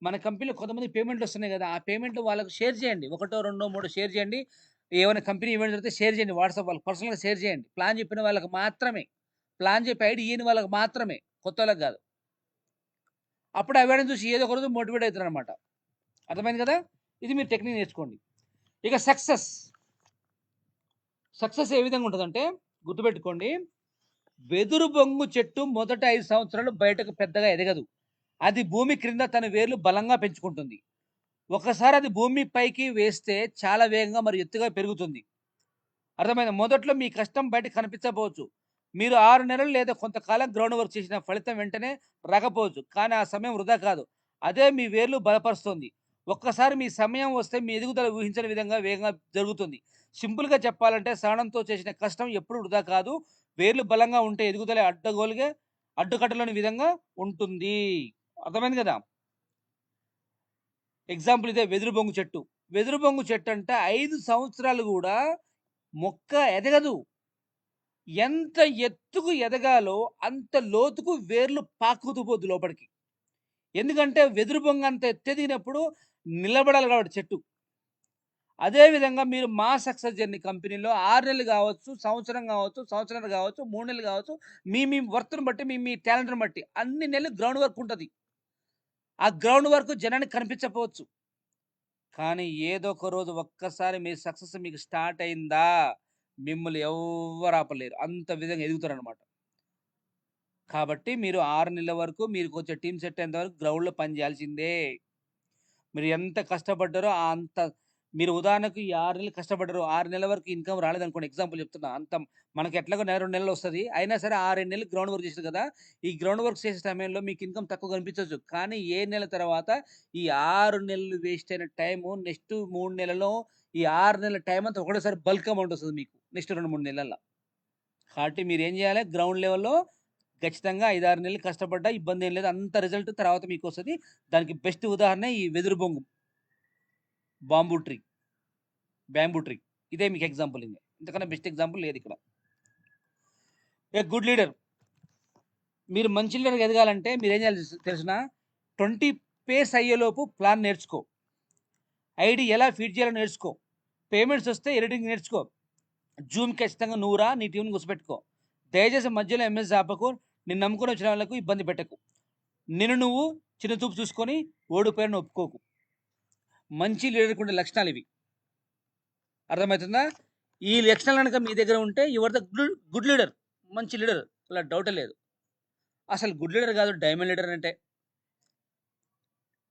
మన కంపెనీలో కొంతమందికి పేమెంట్‌లొస్తున్నాయి గదా! ఆ పేమెంట్‌లు వాళ్ళకి షేర్ చేయండి. ఒకటో, రెండో, మూడో షేర్ చేయండి. ఏమైనా కంపెనీ ఈవెంట్ జరిగితే షేర్ చేయండి. వాట్సాప్ వాళ్ళకి పర్సనల్‌గా షేర్ చేయండి. ప్లాన్ జెప్పిన వాళ్ళకి మాత్రమే. ప్లాన్ చెప్పి ఐడీ ఇయ్యని వాళ్ళకి మాత్రమే. కొత్తోళ్ళకి గాదు. అప్పుడు ఆ వీడియోని చూసి ఏదో ఒక రోజు మోటివేట్ అయితారనమాట. అర్థమైంది కదా! ఇది మీరు టెక్నిక్ నేర్చుకోండి. ఇక సక్సెస్ ఏ విధంగా ఉంటదంటే గుర్తుపెట్టుకోండి. వెదురు బొంగు చెట్టు మొదట 5 సంవత్సరాలు బయటకు పెద్దగా ఎదగదు. అది భూమి క్రింద తన వేర్లు బలంగా పెంచుకుంటుంది. ఒకసారి అది భూమి పైకి వేస్తే చాలా వేగంగా మరియు ఎత్తుగా పెరుగుతుంది. అర్థమైందా? మొదట్లో మీ కష్టం బయటకు కనిపించకపోవచ్చు. మీరు 6 నెలలు లేదా కొంతకాలం గ్రౌండ్ వర్క్ చేసిన ఫలితం వెంటనే రాకపోవచ్చు. కానీ ఆ సమయం వృధా కాదు. అదే మీ వేర్లు బలపరుస్తుంది. ఒక్కసారి మీ సమయం వస్తే మీ ఎదుగుదల ఊహించని విధంగా వేగంగా జరుగుతుంది. సింపుల్‌గా చెప్పాలంటే సహనంతో చేసిన కష్టం ఎప్పుడు వృధా కాదు. వేర్లు బలంగా ఉంటే ఎదుగుదల అడ్డుకట్టలేని విధంగా ఉంటుంది. అర్థమైంది కదా! ఎగ్జాంపుల్ ఇదే వెదురు బొంగు చెట్టు. వెదురు బొంగు చెట్టంట 5 సంవత్సరాలు గూడా మొక్క ఎదగదు. ఎంత ఎత్తుకు ఎదగాలో అంత లోతుకు వేర్లు పాకుతూ పోద్ది లోపలికి. ఎందుకంటే వెదురు బొంగ అంత ఎత్తెదిగినప్పుడు నిలబడాలి కాబట్టి చెట్టు. అదే విధంగా మీరు మా సక్సెస్ జర్నీ కంపెనీలో 6 నెలలు గావచ్చు, సంవత్సరం గావచ్చు, సంవత్సరాలు గావచ్చు, 3 నెలలు గావచ్చు, మీ వర్త్‌ని బట్టి, మీ టాలెంట్‌ని బట్టి అన్ని నెలలు గ్రౌండ్ వర్క్ ఉంటది. ఆ గ్రౌండ్ వర్క్ జనానికి కనిపించకపోవచ్చు. కానీ ఏదో ఒక రోజు ఒక్కసారి మీ సక్సెస్ మీకు స్టార్ట్ అయిందా, మిమ్మల్ని ఎవ్వరు ఆపలేరు. అంత విధంగా ఎదుగుతారనమాట. కాబట్టి మీరు 6 నెలల వరకు మీరు కొంచెం టీమ్ సెట్ అయ్యేంత వరకు గ్రౌండ్‌లో పని చేయాల్సిందే. మీరు ఎంత కష్టపడ్డారో అంత మీరు ఉదాహరణకు ఈ 6 నెలలు కష్టపడ్డారు. 6 నెలల వరకు ఇన్‌కమ్ రాలేదనుకోండి ఎగ్జాంపుల్ చెప్తున్నా. మనకి ఎట్లాగో నెల, 2 నెలలు వస్తది. అయినా సరే 6, 7 నెలలు గ్రౌండ్ వర్క్ చేసారు కదా! ఈ గ్రౌండ్ వర్క్ చేసే సమయంలో మీకు ఇన్‌కమ్ తక్కువ కనిపించొచ్చు. కానీ 7 నెలల తర్వాత ఈ 6 నెలలు వేస్ట్ అయిన టైము నెక్స్ట్ 3 నెలలో ఈ 6 నెలల టైం అంతా ఒకటేసారి బల్క్ అమౌంట్ వస్తది మీకు. నెక్స్ట్ 2, 3 నెలల్ల. కాబట్టి మీరేం జేయాలి గ్రౌండ్ లెవెల్‌లో ఖచ్చితంగా 5, 6 నెలలు కష్టపడ్డా ఇబ్బందేం లేదు. అంత రిజల్ట్ తర్వాత మీకొస్తది. దానికి బెస్ట్ ఉదాహరణ ఈ వెదురు బొంగు. Bamboo tree, bamboo tree. ఇదే మీకు ఎగ్జాంపుల్ ఇంగ. ఇంతకన్నా బెస్ట్ ఎగ్జాంపుల్ లేదిక్కడ. A good leader. మీరు మంచి లీడర్‌గా ఎదగాలంటే మీరేం చేయాలో తెలుసునా? 20 పేస్ అయ్యేలోపు ప్లాన్ నేర్చుకో. ఐడీ ఎలా ఫీడ్ చేయాలో నేర్చుకో. పేమెంట్స్ వస్తే ఎడిటింగ్ నేర్చుకో. జూమ్ ఖచ్చితంగా నువ్వు రా. నీ టీమ్‌ని కూర్చోపెట్టుకో. దయచేసి మధ్యలో ఎంఎస్ ఆపకు. నిన్ను నమ్ముకొని వచ్చిన వాళ్ళకు ఇబ్బంది పెట్టకు. నిన్ను నువ్వు చిన్న చూపు చూసుకొని ఓడిపోయావని ఒప్పుకోకు. మంచి లీడర్‌కి ఉండే లక్షణాలివి. అర్థమవుతుందా? ఈ లక్షణాలు గనక మీ దగ్గర ఉంటే you are the good leader. మంచి లీడర్. అలా డౌటే లేదు. అసలు గుడ్ లీడర్ కాదు డైమండ్ లీడర్ అంటే.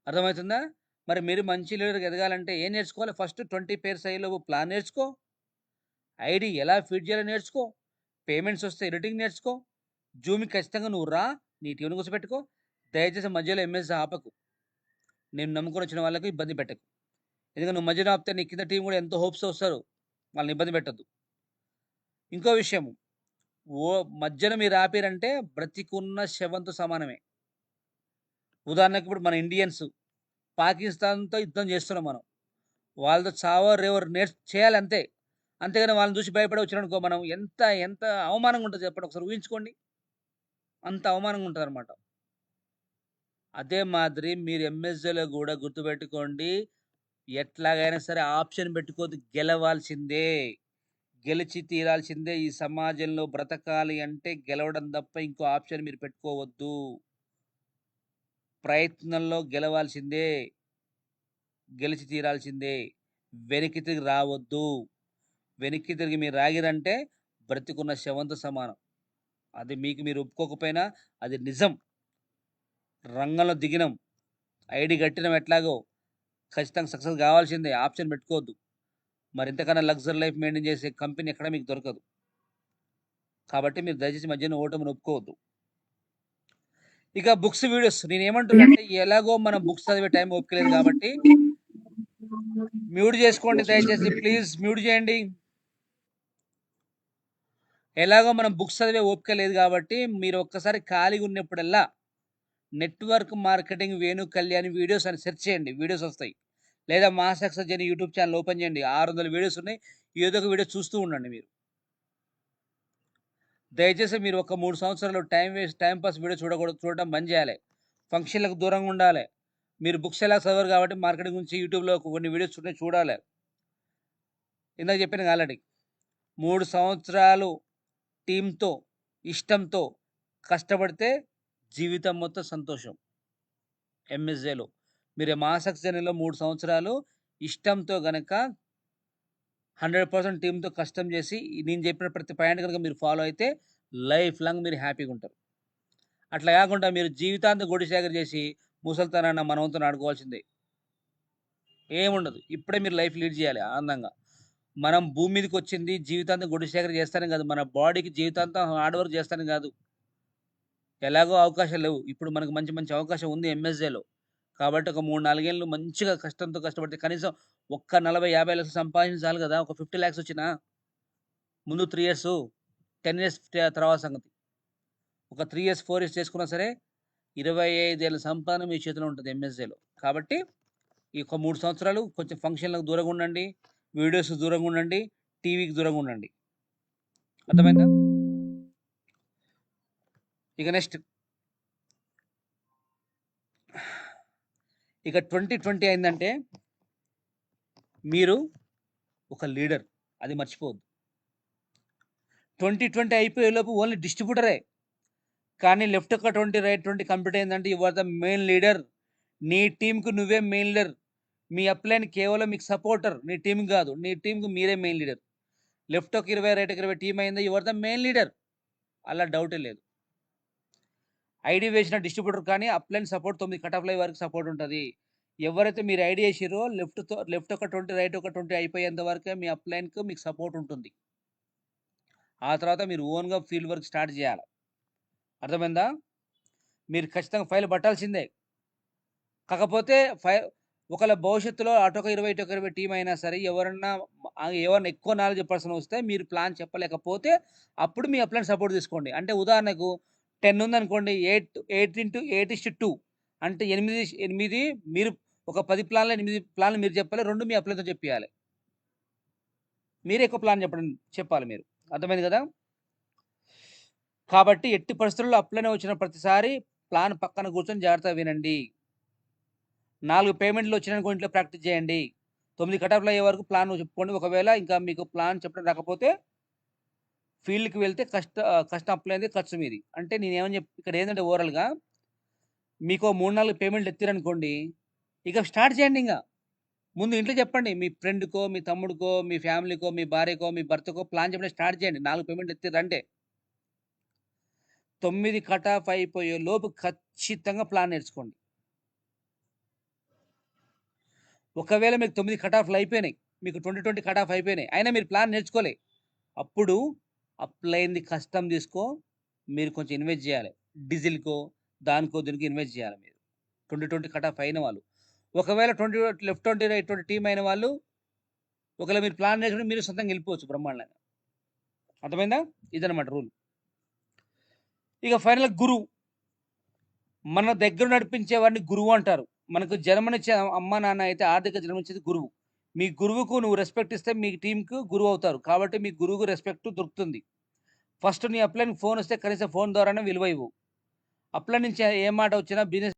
అర్థమవుతుందా? మరి మీరు మంచి లీడర్‌గా ఎదగాలంటే ఏం నేర్చుకోవాలి? ఫస్ట్ 20 పేర్స్ అయ్యేలోపు ప్లాన్ నేర్చుకో. ఐడీ ఎలా ఫీడ్ చేయాలో నేర్చుకో. పేమెంట్స్ వస్తే ఎడిటింగ్ నేర్చుకో. జూమ్‌కి ఖచ్చితంగా నువ్వు రా. నీ టీమ్‌ని కూర్చోబెట్టుకో. దయచేసి మధ్యలో ఎంఎస్ ఆపకు. నేను నమ్ముకొని వచ్చిన వాళ్ళకి ఇబ్బంది పెట్టకు. ఎందుకంటే నువ్వు మధ్యలో ఆపితే నీ కింద టీమ్ కూడా ఎంతో హోప్స్‌తో వస్తారు. వాళ్ళని ఇబ్బంది పెట్టొద్దు. ఇంకో విషయం మధ్యన మీరు ఆపిరంటే బ్రతికున్న శవంతో సమానమే. ఉదాహరణకు ఇప్పుడు మన ఇండియన్స్ పాకిస్తాన్‌తో యుద్ధం చేస్తున్నాం మనం. వాళ్ళతో చావో రేవో చేయాలి అంతే. అంతేగాని వాళ్ళని చూసి భయపడి వచ్చినామనుకో మనం ఎంత ఎంత అవమానంగా ఉంటది చెప్పండి. ఒకసారి ఊహించుకోండి. అంత అవమానంగా ఉంటదనమాట. అదే మాదిరి మీరు ఎంఎస్‌లో గూడా గుర్తుపెట్టుకోండి. ఎట్లాగైనా సరే ఆప్షన్ పెట్టుకోవద్దు. గెలవాల్సిందే. గెలిచి తీరాల్సిందే. ఈ సమాజంలో బ్రతకాలి అంటే గెలవడం తప్ప ఇంకో ఆప్షన్ మీరు పెట్టుకోవద్దు. ప్రయత్నంలో గెలవాల్సిందే. గెలిచి తీరాల్సిందే. వెనక్కి తిరిగి రావద్దు. వెనక్కి తిరిగి మీరు రాగిరంటే బ్రతికున్న శవంతో సమానం. అది మీకు మీరు ఒప్పుకోకపోయినా అది నిజం. రంగంలో దిగినాం. ఐడీ కట్టినాం ఎట్లాగో. ఖచ్చితంగా సక్సెస్ కావాల్సిందే. ఆప్షన్ పెట్టుకోవద్దు. మరి ఇంతకన్నా లగ్జరీ లైఫ్ మెయింటైన్ చేసే కంపెనీ ఎక్కడ మీకు దొరకదు. కాబట్టి మీరు దయచేసి మధ్యన ఓటమిని ఒప్పుకోవద్దు. ఇక బుక్స్, వీడియోస్ నేనేమంటున్నానంటే ఎలాగో మనం బుక్స్ చదివే టైం ఓపిక లేదు కాబట్టి మ్యూట్ చేసుకోండి దయచేసి. ప్లీజ్ మ్యూట్ చేయండి. ఎలాగో మనం బుక్స్ చదివే ఓపిక లేదు కాబట్టి మీరు ఒక్కసారి ఖాళీగా ఉన్నప్పుడల్లా network marketing Venu Kalyani videos అని సెర్చ్ చేయండి. వీడియోస్ వస్తాయి. లేదా మా success journey YouTube channel open చేయండి. 600 వీడియోస్ ఉన్నాయి. ఏదో ఒక వీడియో చూస్తూ ఉండండి మీరు. దయచేసి మీరు ఒక 3 సంవత్సరాలు టైం పాస్ వీడియో చూడడం బంద్ చేయాలి. ఫంక్షన్లకు దూరంగా ఉండాలి. మీరు బుక్స్ ఎలా చదవరు కాబట్టి మార్కెటింగ్ గురించి యూట్యూబ్‌లో కొన్ని వీడియోస్ చూడాలి. ఇందాక చెప్పాను ఆల్రెడీ. 3 సంవత్సరాలు టీమ్‌తో, ఇష్టంతో కష్టపడితే జీవితం మొత్తం సంతోషం. ఎంఎస్‌జేలో. మీరు మా సక్సెస్ జర్నీలో 3 సంవత్సరాలు ఇష్టంతో గనక 100% టీమ్‌తో కష్టం చేసి నేను చెప్పిన ప్రతి పాయింట్ గనక మీరు ఫాలో అయితే లైఫ్ లాంగ్ మీరు హ్యాపీగా ఉంటారు. అట్లా కాకుండా మీరు జీవితాంతం గొడిసాగర్ చేసి ముసలితనాన మనవంతుని ఆడుకోవాల్సిందే. ఏముండదు. ఇప్పుడే మీరు లైఫ్ లీడ్ చేయాలి ఆనందంగా. మనం భూమి మీదకొచ్చింది జీవితాంతం గొడిసాగర్ చేస్తానికి కాదు. మన బాడీకి జీవితాంతం హార్డ్ వర్క్ చేస్తానికి కాదు. ఎలాగో అవకాశాలు లేవు. ఇప్పుడు మనకు మంచి మంచి అవకాశం ఉంది ఎంఎస్‌జేలో. కాబట్టి ఒక 3, 4 ఏళ్ళు మంచిగా కష్టంతో కష్టపడితే కనీసం ఒక్క 40, 50 లక్షలు సంపాదించిన చాలు కదా! ఒక 50 లాక్స్ వచ్చినా ముందు 3 ఇయర్సు, 10 ఇయర్స్ తర్వాత సంగతి. ఒక 3 ఇయర్స్, 4 ఇయర్స్ చేసుకున్నా సరే 25 ఏళ్ల సంపాదన మీ చేతిలో ఉంటది ఎంఎస్‌జేలో. కాబట్టి ఈ ఒక 3 సంవత్సరాలు కొంచెం ఫంక్షన్‌లకు దూరంగా ఉండండి. వీడియోస్ దూరంగా ఉండండి. టీవీకి దూరంగా ఉండండి. అర్థమైందా? ఇక నెక్స్ట్ ఇక 2020 అయిందంటే మీరు ఒక లీడర్. అది మర్చిపోవద్దు. 2020 అయిపోయేలోపు ఓన్లీ డిస్ట్రిబ్యూటరే. కానీ లెఫ్ట్ ఒక 20, రైట్ 20 కంప్లీట్ అయిందంటే you are the main leader. నీ టీమ్‌కి నువ్వే మెయిన్ లీడర్. మీ అప్‌లైన్ కేవలం మీకు సపోర్టర్. నీ టీమ్‌కి కాదు. నీ టీమ్‌కి మీరే మెయిన్ లీడర్. లెఫ్ట్ ఒక 20, రైట్ ఒక 20 టీమ్ అయిందా you are the main leader. అలా డౌటే లేదు. ఐడీ వేసిన డిస్ట్రిబ్యూటర్ కానీ upline support 9 cut off live వరకు సపోర్ట్ ఉంటది. ఎవరైతే మీరు ఐడీ ఏసిర్రో లెఫ్ట్ ఒక 20, రైట్ ఒక 20 అయిపోయేంత వరకే మీ అప్‌లైన్‌కి మీకు సపోర్ట్ ఉంటుంది. ఆ తర్వాత మీరు ఓన్‌గా ఫీల్డ్ వర్క్ స్టార్ట్ చేయాల. అర్థమైందా? మీరు ఖచ్చితంగా ఫైల్ పట్టాల్సిందే. కాకపోతే ఒకవేళ భవిష్యత్తులో అటొక 20, ఇటొక 20 టీమ్ అయినా సరే ఎవరన్నా ఎక్కువ నాలెడ్జ్ పర్సన్ వస్తే మీరు ప్లాన్ చెప్పలేకపోతే అప్పుడు మీ అప్లైన్ సపోర్ట్ తీసుకోండి. అంటే ఉదాహరణకు 10 ఉందనుకోండి 8:8:2 అంటే 8 మీరు ఒక 10 ప్లాన్‌లో 8 ప్లాన్‌లు మీరు చెప్పాలి. 2 మీ అప్లైన్‌తో చెప్పియాలి. మీరే ఎక్కువ ప్లాన్ చెప్పాలి మీరు. అర్థమైంది కదా! కాబట్టి ఎట్టి పరిస్థితుల్లో అప్లైన్ వచ్చిన ప్రతిసారి ప్లాన్ పక్కన కూర్చొని జాగ్రత్తగా వినండి. 4 పేమెంట్‌లు వచ్చినాయనుకో ఇంట్లో ప్రాక్టీస్ చేయండి. 9 కట్ ఆఫ్‌లు అయ్యే వరకు ప్లాన్ చెప్పుకోండి. ఒకవేళ ఇంకా మీకు ప్లాన్ చెప్పడం రాకపోతే ఫీల్డ్‌కి వెళ్తే కష్టం అప్లైంది, ఖర్చు మీది. అంటే నేనేమని ఇక్కడ ఏందంటే ఓవరాల్‌గా మీకో 3, 4 పేమెంట్‌లు ఎత్తిరనుకోండి, ఇక స్టార్ట్ చేయండి ఇంగ. ముందు ఇంట్లో చెప్పండి. మీ ఫ్రెండ్‌కో, మీ తమ్ముడికో, మీ ఫ్యామిలీకో, మీ భార్యకో, మీ భర్తకో ప్లాన్ చెప్పడం స్టార్ట్ చేయండి. 4 పేమెంట్‌లు ఎత్తిర్రంటే. 9 కట్ ఆఫ్ అయిపోయే లోపు ఖచ్చితంగా ప్లాన్ నేర్చుకోండి. ఒకవేళ మీకు 9 కట్ ఆఫ్‌లు అయిపోయినాయి. మీకు 2020 కట్ ఆఫ్ అయిపోయినాయి. అయినా మీరు ప్లాన్ నేర్చుకోలే. అప్పుడు అప్పులైంది కష్టం తీసుకో. మీరు కొంచెం ఇన్వెస్ట్ జేయాలి. డీజిల్‌కో, దానికో దీనికో ఇన్వెస్ట్ జేయాలి మీరు. 2020 కట్ ఆఫ్ అయిన వాళ్ళు. ఒకవేళ లెఫ్ట్ 20, రైట్ 20 టీమ్ అయిన వాళ్ళు ఒకవేళ మీరు ప్లాన్ నేర్చుకుంటే మీరు సొంతంగా ఎళ్ళిపోవచ్చు బ్రహ్మాండంగా. అర్థమైందా? ఇదనమాట రూల్. ఇక ఫైనల్‌గా గురువు. మన దగ్గర నడిపించేవాడిని గురువు అంటారు. మనకు జన్మనిచ్చే అమ్మ, నాన్న అయితే ఆర్థిక జన్మనిచ్చేది గురువు. మీ గురువుకు నువ్వు రెస్పెక్ట్ ఇస్తే మీ టీమ్‌కు గురువవుతారు. కాబట్టి మీ గురువుకు రెస్పెక్ట్ దొరుకుతుంది. ఫస్ట్ నీ అప్‌లైన్‌కి ఫోనొస్తే కనీసం ఫోను ద్వారానే విలువ ఇవ్వు. అప్‌లైన్ నుంచి ఏ మాట వచ్చినా బిజినెస్